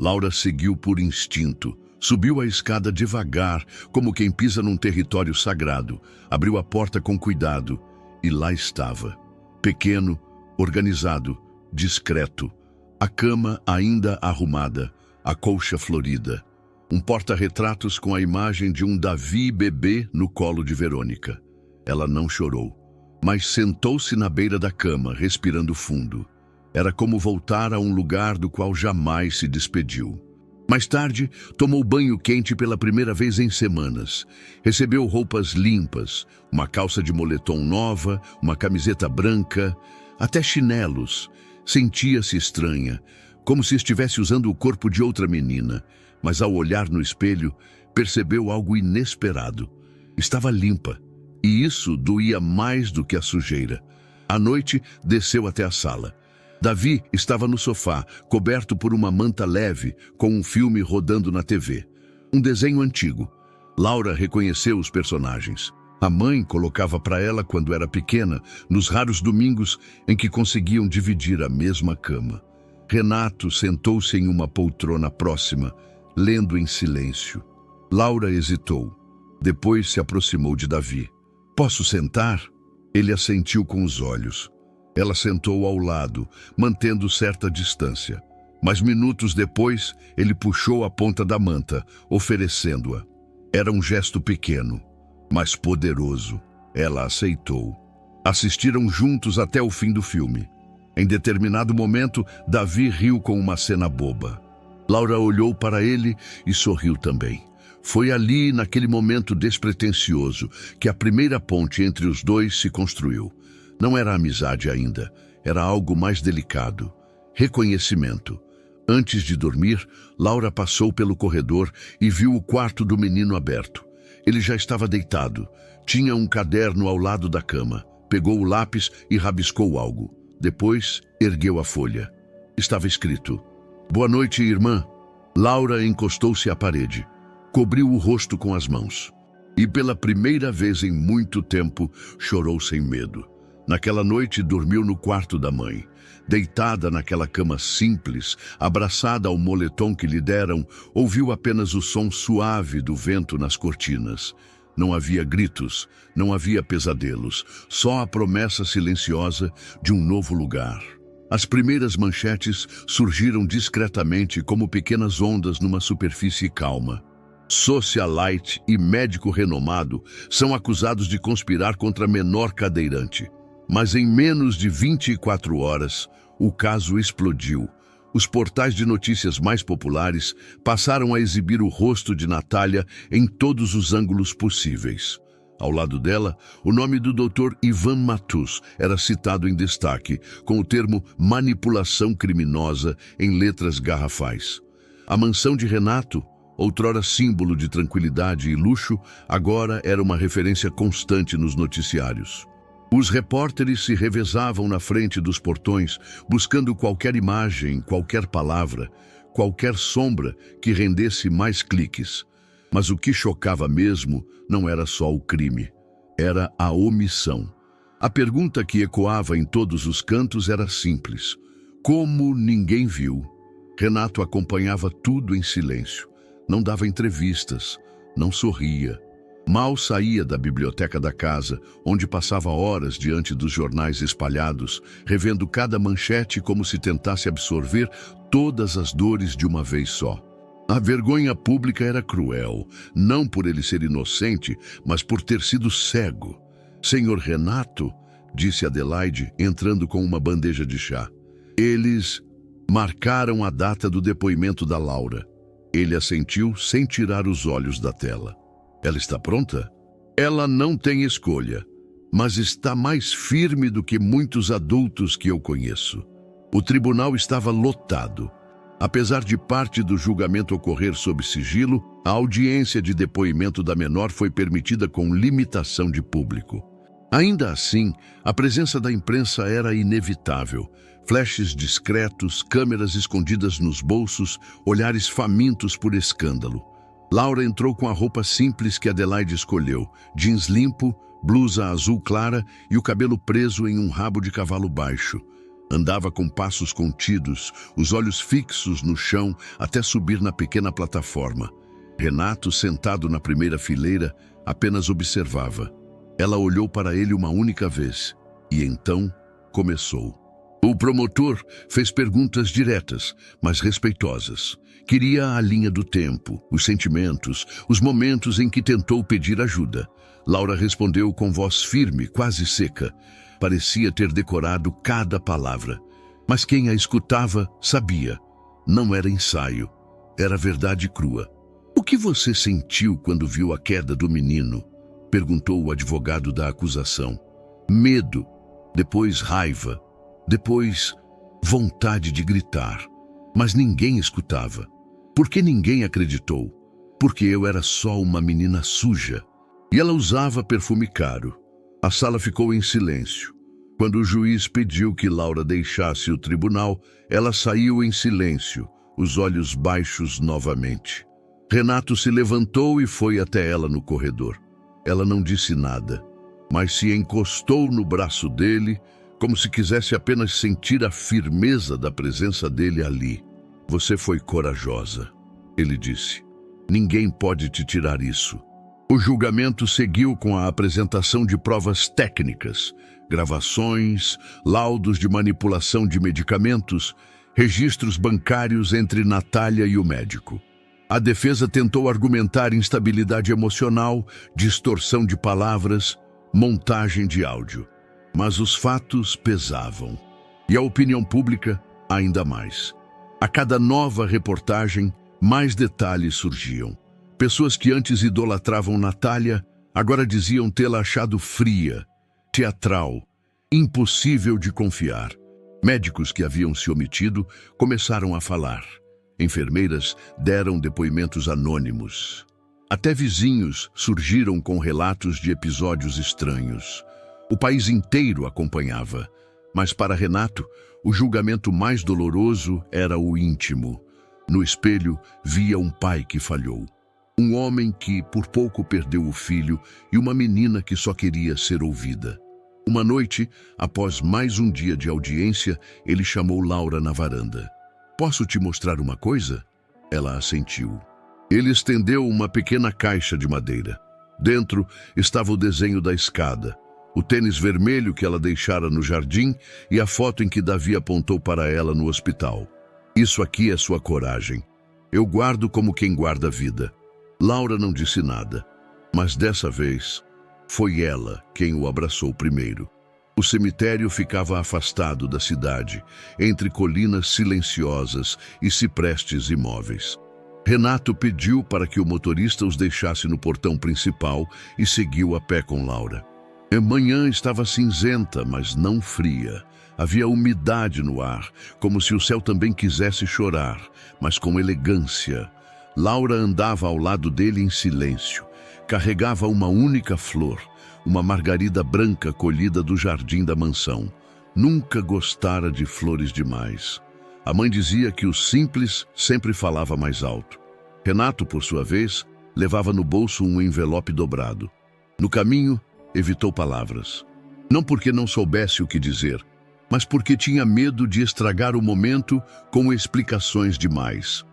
Laura seguiu por instinto. Subiu a escada devagar, como quem pisa num território sagrado. Abriu a porta com cuidado e lá estava. Pequeno, organizado, discreto. A cama ainda arrumada, a colcha florida. Um porta-retratos com a imagem de um Davi bebê no colo de Verônica. Ela não chorou, mas sentou-se na beira da cama, respirando fundo. Era como voltar a um lugar do qual jamais se despediu. Mais tarde, tomou banho quente pela primeira vez em semanas. Recebeu roupas limpas, uma calça de moletom nova, uma camiseta branca, até chinelos. Sentia-se estranha, como se estivesse usando o corpo de outra menina. Mas ao olhar no espelho, percebeu algo inesperado. Estava limpa, e isso doía mais do que a sujeira. À noite, desceu até a sala. Davi estava no sofá, coberto por uma manta leve, com um filme rodando na TV. Um desenho antigo. Laura reconheceu os personagens. A mãe colocava para ela quando era pequena, nos raros domingos em que conseguiam dividir a mesma cama. Renato sentou-se em uma poltrona próxima, lendo em silêncio. Laura hesitou. Depois se aproximou de Davi. "Posso sentar?" Ele assentiu com os olhos. Ela sentou ao lado, mantendo certa distância. Mas minutos depois, ele puxou a ponta da manta, oferecendo-a. Era um gesto pequeno, mas poderoso. Ela aceitou. Assistiram juntos até o fim do filme. Em determinado momento, Davi riu com uma cena boba. Laura olhou para ele e sorriu também. Foi ali, naquele momento despretensioso, que a primeira ponte entre os dois se construiu. Não era amizade ainda, era algo mais delicado. Reconhecimento. Antes de dormir, Laura passou pelo corredor e viu o quarto do menino aberto. Ele já estava deitado. Tinha um caderno ao lado da cama. Pegou o lápis e rabiscou algo. Depois, ergueu a folha. Estava escrito: "Boa noite, irmã." Laura encostou-se à parede. Cobriu o rosto com as mãos. E pela primeira vez em muito tempo, chorou sem medo. Naquela noite, dormiu no quarto da mãe. Deitada naquela cama simples, abraçada ao moletom que lhe deram, ouviu apenas o som suave do vento nas cortinas. Não havia gritos, não havia pesadelos, só a promessa silenciosa de um novo lugar. As primeiras manchetes surgiram discretamente como pequenas ondas numa superfície calma. Socialite e médico renomado são acusados de conspirar contra menor cadeirante. Mas em menos de 24 horas, o caso explodiu. Os portais de notícias mais populares passaram a exibir o rosto de Natália em todos os ângulos possíveis. Ao lado dela, o nome do Dr. Ivan Matus era citado em destaque, com o termo manipulação criminosa em letras garrafais. A mansão de Renato, outrora símbolo de tranquilidade e luxo, agora era uma referência constante nos noticiários. Os repórteres se revezavam na frente dos portões, buscando qualquer imagem, qualquer palavra, qualquer sombra que rendesse mais cliques. Mas o que chocava mesmo não era só o crime, era a omissão. A pergunta que ecoava em todos os cantos era simples: como ninguém viu? Renato acompanhava tudo em silêncio. Não dava entrevistas, não sorria. Mal saía da biblioteca da casa, onde passava horas diante dos jornais espalhados, revendo cada manchete como se tentasse absorver todas as dores de uma vez só. A vergonha pública era cruel, não por ele ser inocente, mas por ter sido cego. "Senhor Renato", disse Adelaide, entrando com uma bandeja de chá. Eles marcaram a data do depoimento da Laura. Ele assentiu sem tirar os olhos da tela. "Ela está pronta?" Ela não tem escolha, mas está mais firme do que muitos adultos que eu conheço. O tribunal estava lotado. Apesar de parte do julgamento ocorrer sob sigilo, a audiência de depoimento da menor foi permitida com limitação de público. Ainda assim, a presença da imprensa era inevitável. Flashes discretos, câmeras escondidas nos bolsos, olhares famintos por escândalo. Laura entrou com a roupa simples que Adelaide escolheu, jeans limpo, blusa azul clara e o cabelo preso em um rabo de cavalo baixo. Andava com passos contidos, os olhos fixos no chão até subir na pequena plataforma. Renato, sentado na primeira fileira, apenas observava. Ela olhou para ele uma única vez e então começou. O promotor fez perguntas diretas, mas respeitosas. Queria a linha do tempo, os sentimentos, os momentos em que tentou pedir ajuda. Laura respondeu com voz firme, quase seca. Parecia ter decorado cada palavra. Mas quem a escutava sabia. Não era ensaio, era verdade crua. O que você sentiu quando viu a queda do menino? Perguntou o advogado da acusação. Medo, depois raiva, depois vontade de gritar. Mas ninguém escutava. Por que ninguém acreditou? Porque eu era só uma menina suja. E ela usava perfume caro. A sala ficou em silêncio. Quando o juiz pediu que Laura deixasse o tribunal, ela saiu em silêncio, os olhos baixos novamente. Renato se levantou e foi até ela no corredor. Ela não disse nada, mas se encostou no braço dele, como se quisesse apenas sentir a firmeza da presença dele ali. Você foi corajosa, ele disse. Ninguém pode te tirar isso. O julgamento seguiu com a apresentação de provas técnicas, gravações, laudos de manipulação de medicamentos, registros bancários entre Natália e o médico. A defesa tentou argumentar instabilidade emocional, distorção de palavras, montagem de áudio. Mas os fatos pesavam. E a opinião pública, ainda mais. A cada nova reportagem, mais detalhes surgiam. Pessoas que antes idolatravam Natália, agora diziam tê-la achado fria, teatral, impossível de confiar. Médicos que haviam se omitido começaram a falar. Enfermeiras deram depoimentos anônimos. Até vizinhos surgiram com relatos de episódios estranhos. O país inteiro acompanhava, mas para Renato, o julgamento mais doloroso era o íntimo. No espelho, via um pai que falhou. Um homem que por pouco perdeu o filho e uma menina que só queria ser ouvida. Uma noite, após mais um dia de audiência, ele chamou Laura na varanda. Posso te mostrar uma coisa? Ela assentiu. Ele estendeu uma pequena caixa de madeira. Dentro estava o desenho da escada, o tênis vermelho que ela deixara no jardim e a foto em que Davi apontou para ela no hospital. Isso aqui é sua coragem. Eu guardo como quem guarda a vida. Laura não disse nada, mas dessa vez foi ela quem o abraçou primeiro. O cemitério ficava afastado da cidade, entre colinas silenciosas e ciprestes imóveis. Renato pediu para que o motorista os deixasse no portão principal e seguiu a pé com Laura. A manhã estava cinzenta, mas não fria. Havia umidade no ar, como se o céu também quisesse chorar, mas com elegância. Laura andava ao lado dele em silêncio. Carregava uma única flor, uma margarida branca colhida do jardim da mansão. Nunca gostara de flores demais. A mãe dizia que o simples sempre falava mais alto. Renato, por sua vez, levava no bolso um envelope dobrado. No caminho, evitou palavras. Não porque não soubesse o que dizer, mas porque tinha medo de estragar o momento com explicações demais.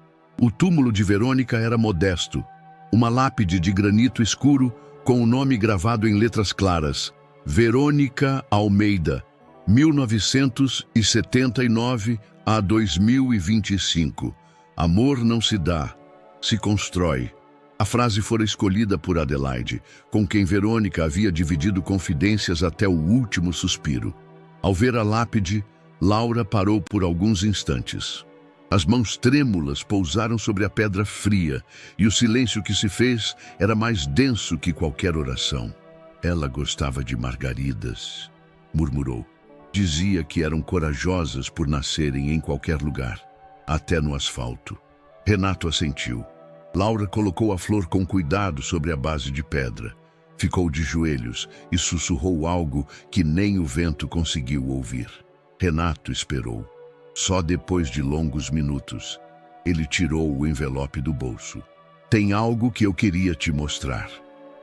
O túmulo de Verônica era modesto, uma lápide de granito escuro com o nome gravado em letras claras: Verônica Almeida, 1979 a 2025. Amor não se dá, se constrói. A frase fora escolhida por Adelaide, com quem Verônica havia dividido confidências até o último suspiro. Ao ver a lápide, Laura parou por alguns instantes. As mãos trêmulas pousaram sobre a pedra fria e o silêncio que se fez era mais denso que qualquer oração. Ela gostava de margaridas, murmurou. Dizia que eram corajosas por nascerem em qualquer lugar, até no asfalto. Renato assentiu. Laura colocou a flor com cuidado sobre a base de pedra. Ficou de joelhos e sussurrou algo que nem o vento conseguiu ouvir. Renato esperou. Só depois de longos minutos, ele tirou o envelope do bolso. Tem algo que eu queria te mostrar.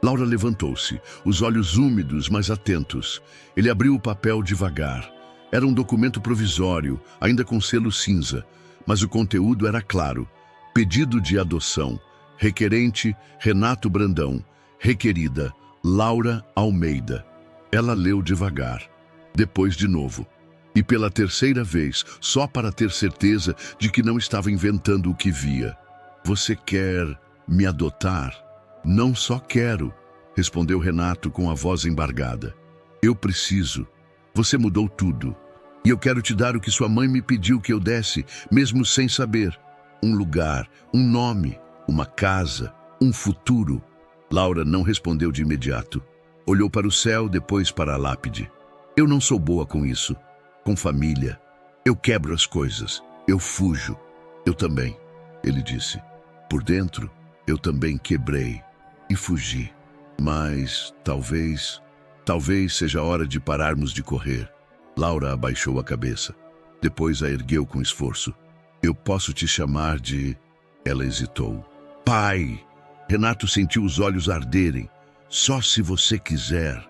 Laura levantou-se, os olhos úmidos, mas atentos. Ele abriu o papel devagar. Era um documento provisório, ainda com selo cinza, mas o conteúdo era claro. Pedido de adoção. Requerente, Renato Brandão. Requerida, Laura Almeida. Ela leu devagar. Depois de novo. E pela terceira vez, só para ter certeza de que não estava inventando o que via. Você quer me adotar? Não só quero, respondeu Renato com a voz embargada. Eu preciso. Você mudou tudo. E eu quero te dar o que sua mãe me pediu que eu desse, mesmo sem saber. Um lugar, um nome, uma casa, um futuro. Laura não respondeu de imediato. Olhou para o céu, depois para a lápide. Eu não sou boa com isso. Com família. Eu quebro as coisas. Eu fujo. Eu também, ele disse. Por dentro, eu também quebrei e fugi. Mas talvez seja a hora de pararmos de correr. Laura abaixou a cabeça. Depois a ergueu com esforço. Eu posso te chamar de... Ela hesitou. Pai! Renato sentiu os olhos arderem. Só se você quiser.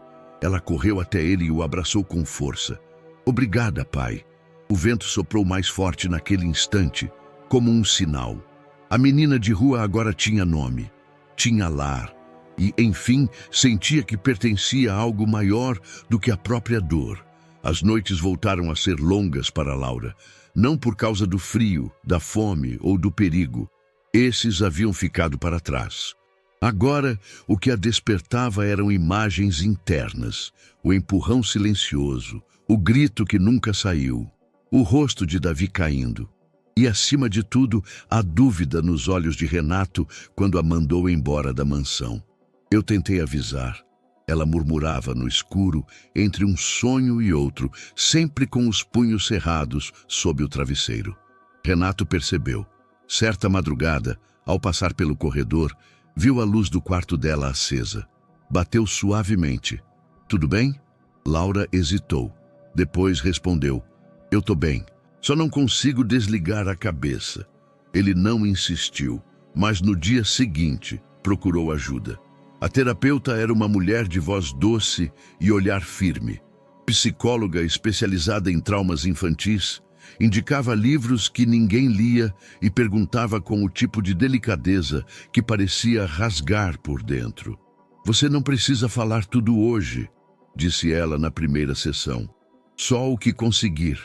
Ela correu até ele e o abraçou com força. Obrigada, pai. O vento soprou mais forte naquele instante, como um sinal. A menina de rua agora tinha nome, tinha lar, e, enfim, sentia que pertencia a algo maior do que a própria dor. As noites voltaram a ser longas para Laura, não por causa do frio, da fome ou do perigo. Esses haviam ficado para trás. Agora, o que a despertava eram imagens internas, o empurrão silencioso, o grito que nunca saiu, o rosto de Davi caindo. E, acima de tudo, a dúvida nos olhos de Renato quando a mandou embora da mansão. Eu tentei avisar. Ela murmurava no escuro, entre um sonho e outro, sempre com os punhos cerrados sob o travesseiro. Renato percebeu. Certa madrugada, ao passar pelo corredor, viu a luz do quarto dela acesa. Bateu suavemente. Tudo bem? Laura hesitou. Depois respondeu. Eu tô bem. Só não consigo desligar a cabeça. Ele não insistiu, mas no dia seguinte procurou ajuda. A terapeuta era uma mulher de voz doce e olhar firme. Psicóloga especializada em traumas infantis, indicava livros que ninguém lia e perguntava com o tipo de delicadeza que parecia rasgar por dentro. Você não precisa falar tudo hoje, disse ela na primeira sessão. Só o que conseguir.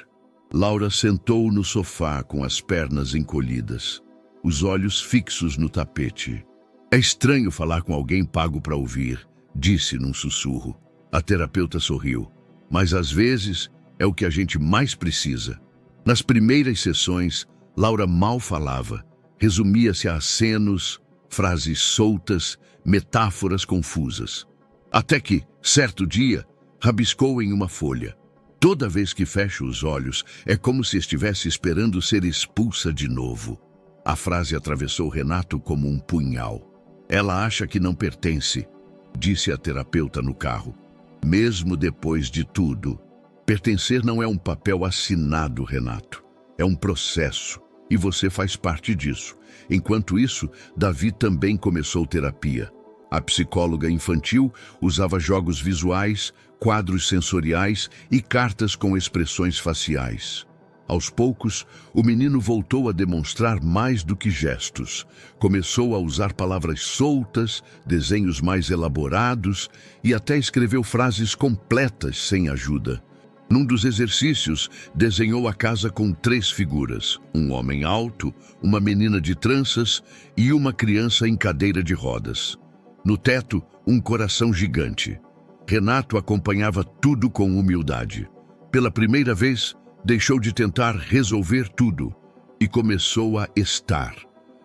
Laura sentou no sofá com as pernas encolhidas, os olhos fixos no tapete. É estranho falar com alguém pago para ouvir, disse num sussurro. A terapeuta sorriu. Mas às vezes é o que a gente mais precisa. Nas primeiras sessões, Laura mal falava. Resumia-se a acenos, frases soltas, metáforas confusas. Até que, certo dia, rabiscou em uma folha. Toda vez que fecho os olhos, é como se estivesse esperando ser expulsa de novo. A frase atravessou Renato como um punhal. Ela acha que não pertence, disse a terapeuta no carro. Mesmo depois de tudo, pertencer não é um papel assinado, Renato. É um processo, e você faz parte disso. Enquanto isso, Davi também começou terapia. A psicóloga infantil usava jogos visuais, quadros sensoriais e cartas com expressões faciais. Aos poucos, o menino voltou a demonstrar mais do que gestos. Começou a usar palavras soltas, desenhos mais elaborados e até escreveu frases completas sem ajuda. Num dos exercícios, desenhou a casa com 3 figuras: um homem alto, uma menina de tranças e uma criança em cadeira de rodas. No teto, um coração gigante. Renato acompanhava tudo com humildade. Pela primeira vez, deixou de tentar resolver tudo. e começou a estar.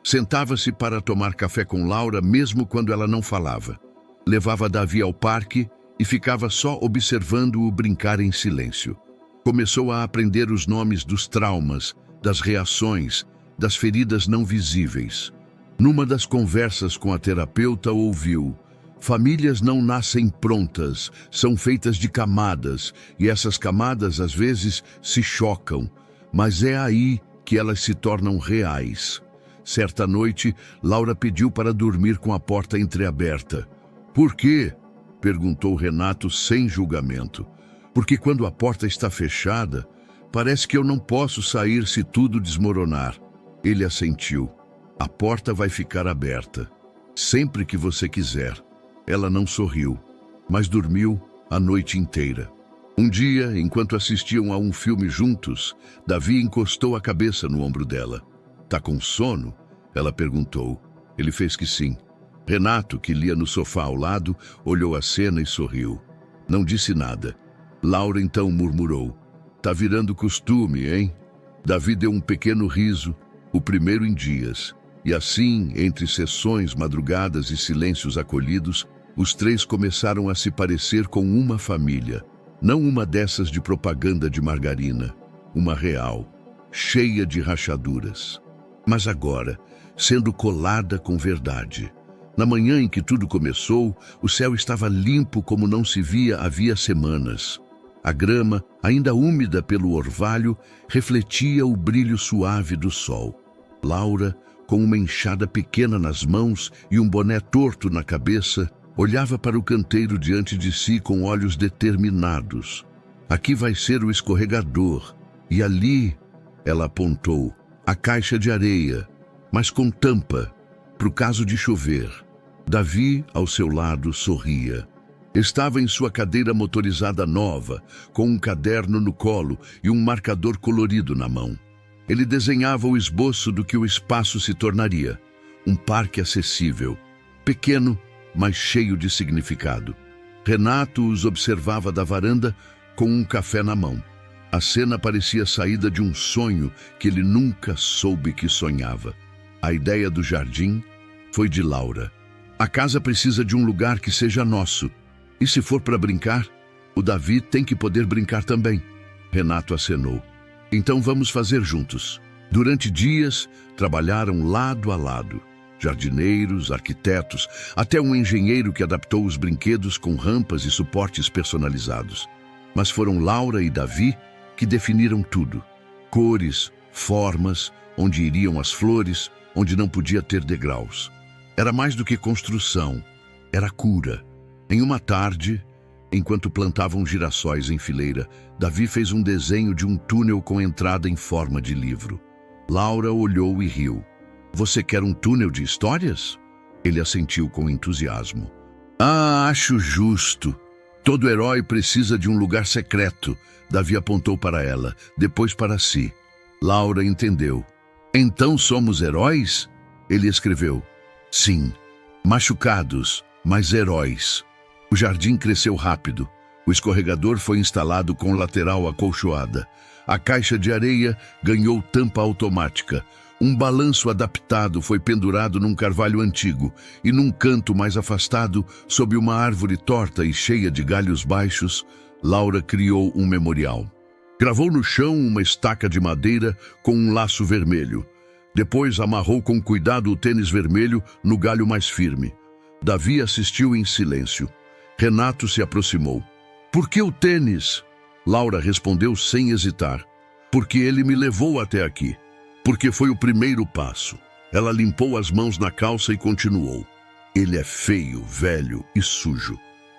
Sentava-se para tomar café com Laura mesmo quando ela não falava. Levava Davi ao parque e ficava só observando-o brincar em silêncio. Começou a aprender os nomes dos traumas, das reações, das feridas não visíveis. Numa das conversas com a terapeuta, ouviu: famílias não nascem prontas, são feitas de camadas, e essas camadas às vezes se chocam, mas é aí que elas se tornam reais. Certa noite, Laura pediu para dormir com a porta entreaberta. Por quê? Perguntou Renato sem julgamento. Porque quando a porta está fechada, parece que eu não posso sair se tudo desmoronar. Ele assentiu. A porta vai ficar aberta, sempre que você quiser. Ela não sorriu, mas dormiu a noite inteira. Um dia, enquanto assistiam a um filme juntos, Davi encostou a cabeça no ombro dela. Tá com sono? Ela perguntou. Ele fez que sim. Renato, que lia no sofá ao lado, olhou a cena e sorriu. Não disse nada. Laura então murmurou: tá virando costume, hein? Davi deu um pequeno riso, o primeiro em dias. E assim, entre sessões, madrugadas e silêncios acolhidos, os três começaram a se parecer com uma família. Não uma dessas de propaganda de margarina, uma real, cheia de rachaduras. Mas agora, sendo colada com verdade. Na manhã em que tudo começou, o céu estava limpo como não se via havia semanas. A grama, ainda úmida pelo orvalho, refletia o brilho suave do sol. Laura, com uma enxada pequena nas mãos e um boné torto na cabeça, olhava para o canteiro diante de si com olhos determinados. Aqui vai ser o escorregador, e ali, ela apontou, a caixa de areia, mas com tampa, pro caso de chover. Davi, ao seu lado, sorria. Estava em sua cadeira motorizada nova, com um caderno no colo e um marcador colorido na mão. Ele desenhava o esboço do que o espaço se tornaria. Um parque acessível, pequeno, mas cheio de significado. Renato os observava da varanda com um café na mão. A cena parecia saída de um sonho que ele nunca soube que sonhava. A ideia do jardim foi de Laura. A casa precisa de um lugar que seja nosso. E se for para brincar, o Davi tem que poder brincar também. Renato acenou. Então vamos fazer juntos. Durante dias, trabalharam lado a lado. Jardineiros, arquitetos, até um engenheiro que adaptou os brinquedos com rampas e suportes personalizados. Mas foram Laura e Davi que definiram tudo. Cores, formas, onde iriam as flores, onde não podia ter degraus. Era mais do que construção, era cura. Em uma tarde, enquanto plantavam girassóis em fileira, Davi fez um desenho de um túnel com entrada em forma de livro. Laura olhou e riu. Você quer um túnel de histórias? Ele assentiu com entusiasmo. Ah, acho justo. Todo herói precisa de um lugar secreto. Davi apontou para ela, depois para si. Laura entendeu. Então somos heróis? Ele escreveu. Sim, machucados, mas heróis. O jardim cresceu rápido. O escorregador foi instalado com lateral acolchoada. A caixa de areia ganhou tampa automática. Um balanço adaptado foi pendurado num carvalho antigo e num canto mais afastado, sob uma árvore torta e cheia de galhos baixos, Laura criou um memorial. Gravou no chão uma estaca de madeira com um laço vermelho. Depois amarrou com cuidado o tênis vermelho no galho mais firme. Davi assistiu em silêncio. Renato se aproximou. Por que o tênis? Laura respondeu sem hesitar. Porque ele me levou até aqui. Porque foi o primeiro passo. Ela limpou as mãos na calça e continuou. Ele é feio, velho e sujo,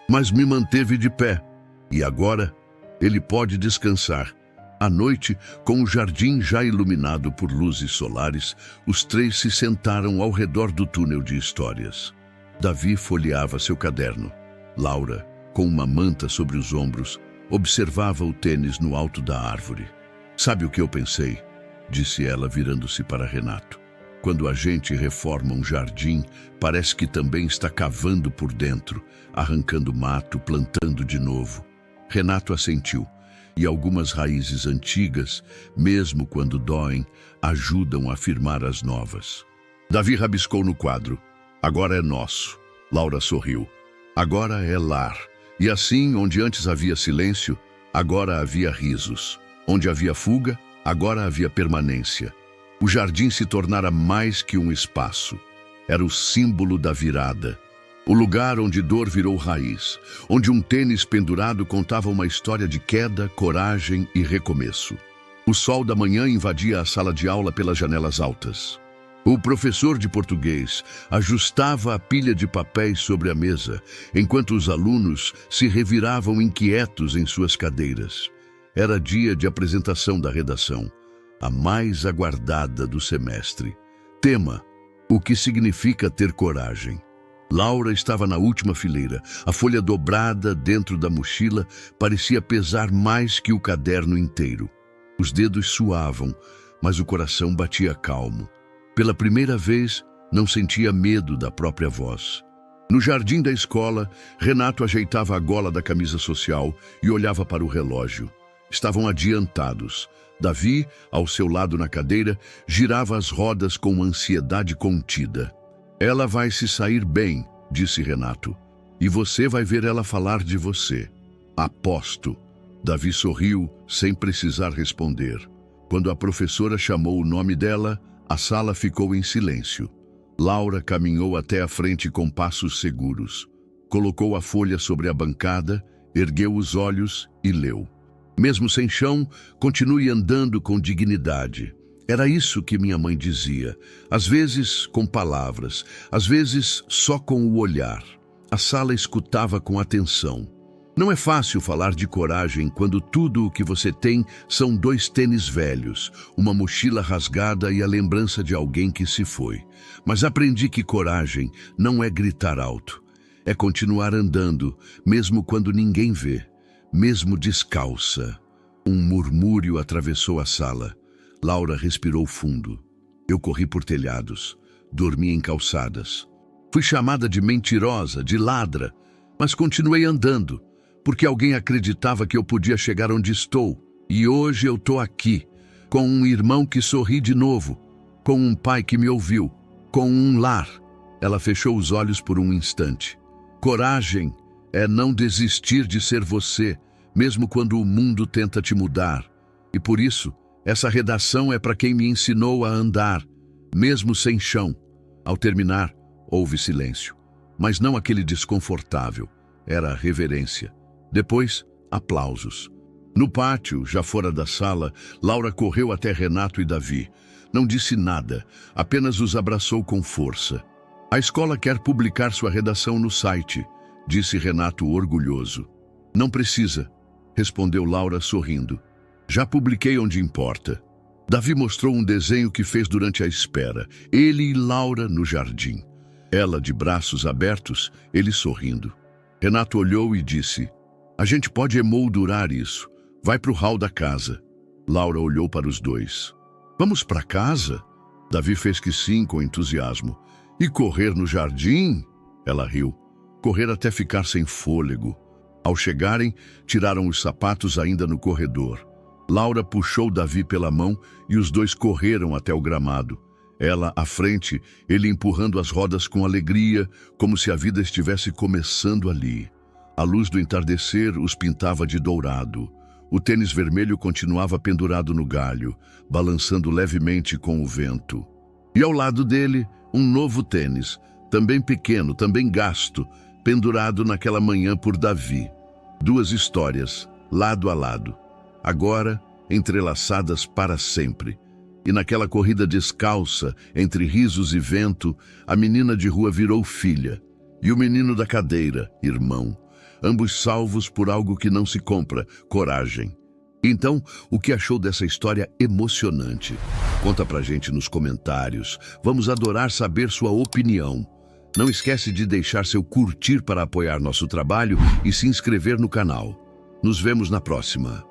mas me manteve de pé. E agora, ele pode descansar. À noite, com o jardim já iluminado por luzes solares, os três se sentaram ao redor do túnel de histórias. Davi folheava seu caderno. Laura, com uma manta sobre os ombros, observava o tênis no alto da árvore. Sabe o que eu pensei? Disse ela, virando-se para Renato. Quando a gente reforma um jardim, parece que também está cavando por dentro, arrancando mato, plantando de novo. Renato assentiu. E algumas raízes antigas, mesmo quando doem, ajudam a firmar as novas. Davi rabiscou no quadro. Agora é nosso. Laura sorriu. Agora é lar. E assim, onde antes havia silêncio, agora havia risos. Onde havia fuga, agora havia permanência. O jardim se tornara mais que um espaço. Era o símbolo da virada. O lugar onde dor virou raiz, onde um tênis pendurado contava uma história de queda, coragem e recomeço. O sol da manhã invadia a sala de aula pelas janelas altas. O professor de português ajustava a pilha de papéis sobre a mesa, enquanto os alunos se reviravam inquietos em suas cadeiras. Era dia de apresentação da redação, a mais aguardada do semestre. Tema: o que significa ter coragem? Laura estava na última fileira. A folha dobrada dentro da mochila parecia pesar mais que o caderno inteiro. Os dedos suavam, mas o coração batia calmo. Pela primeira vez, não sentia medo da própria voz. No jardim da escola, Renato ajeitava a gola da camisa social e olhava para o relógio. Estavam adiantados. Davi, ao seu lado na cadeira, girava as rodas com ansiedade contida. Ela vai se sair bem, disse Renato, e você vai ver ela falar de você. Aposto. Davi sorriu, sem precisar responder. Quando a professora chamou o nome dela, a sala ficou em silêncio. Laura caminhou até a frente com passos seguros. Colocou a folha sobre a bancada, ergueu os olhos e leu. Mesmo sem chão, continue andando com dignidade. Era isso que minha mãe dizia, às vezes com palavras, às vezes só com o olhar. A sala escutava com atenção. Não é fácil falar de coragem quando tudo o que você tem são 2 tênis velhos, uma mochila rasgada e a lembrança de alguém que se foi. Mas aprendi que coragem não é gritar alto, é continuar andando, mesmo quando ninguém vê, mesmo descalça. Um murmúrio atravessou a sala. Laura respirou fundo. Eu corri por telhados, dormi em calçadas. Fui chamada de mentirosa, de ladra, mas continuei andando, porque alguém acreditava que eu podia chegar onde estou. E hoje eu estou aqui, com um irmão que sorri de novo, com um pai que me ouviu, com um lar. Ela fechou os olhos por um instante. Coragem é não desistir de ser você, mesmo quando o mundo tenta te mudar. E por isso, essa redação é para quem me ensinou a andar, mesmo sem chão. Ao terminar, houve silêncio, mas não aquele desconfortável, era a reverência. Depois, aplausos. No pátio, já fora da sala, Laura correu até Renato e Davi. Não disse nada, apenas os abraçou com força. A escola quer publicar sua redação no site, disse Renato orgulhoso. Não precisa, respondeu Laura sorrindo. Já publiquei onde importa. Davi mostrou um desenho que fez durante a espera. Ele e Laura no jardim. Ela de braços abertos, ele sorrindo. Renato olhou e disse: a gente pode emoldurar isso. Vai para o hall da casa. Laura olhou para os dois. Vamos para casa? Davi fez que sim com entusiasmo. E correr no jardim? Ela riu. Correr até ficar sem fôlego. Ao chegarem, tiraram os sapatos ainda no corredor. Laura puxou Davi pela mão e os dois correram até o gramado. Ela à frente, ele empurrando as rodas com alegria, como se a vida estivesse começando ali. A luz do entardecer os pintava de dourado. O tênis vermelho continuava pendurado no galho, balançando levemente com o vento. E ao lado dele, um novo tênis, também pequeno, também gasto, pendurado naquela manhã por Davi. 2 histórias, lado a lado. Agora, entrelaçadas para sempre. E naquela corrida descalça, entre risos e vento, a menina de rua virou filha. E o menino da cadeira, irmão. Ambos salvos por algo que não se compra, coragem. Então, o que achou dessa história emocionante? Conta pra gente nos comentários. Vamos adorar saber sua opinião. Não esquece de deixar seu curtir para apoiar nosso trabalho e se inscrever no canal. Nos vemos na próxima.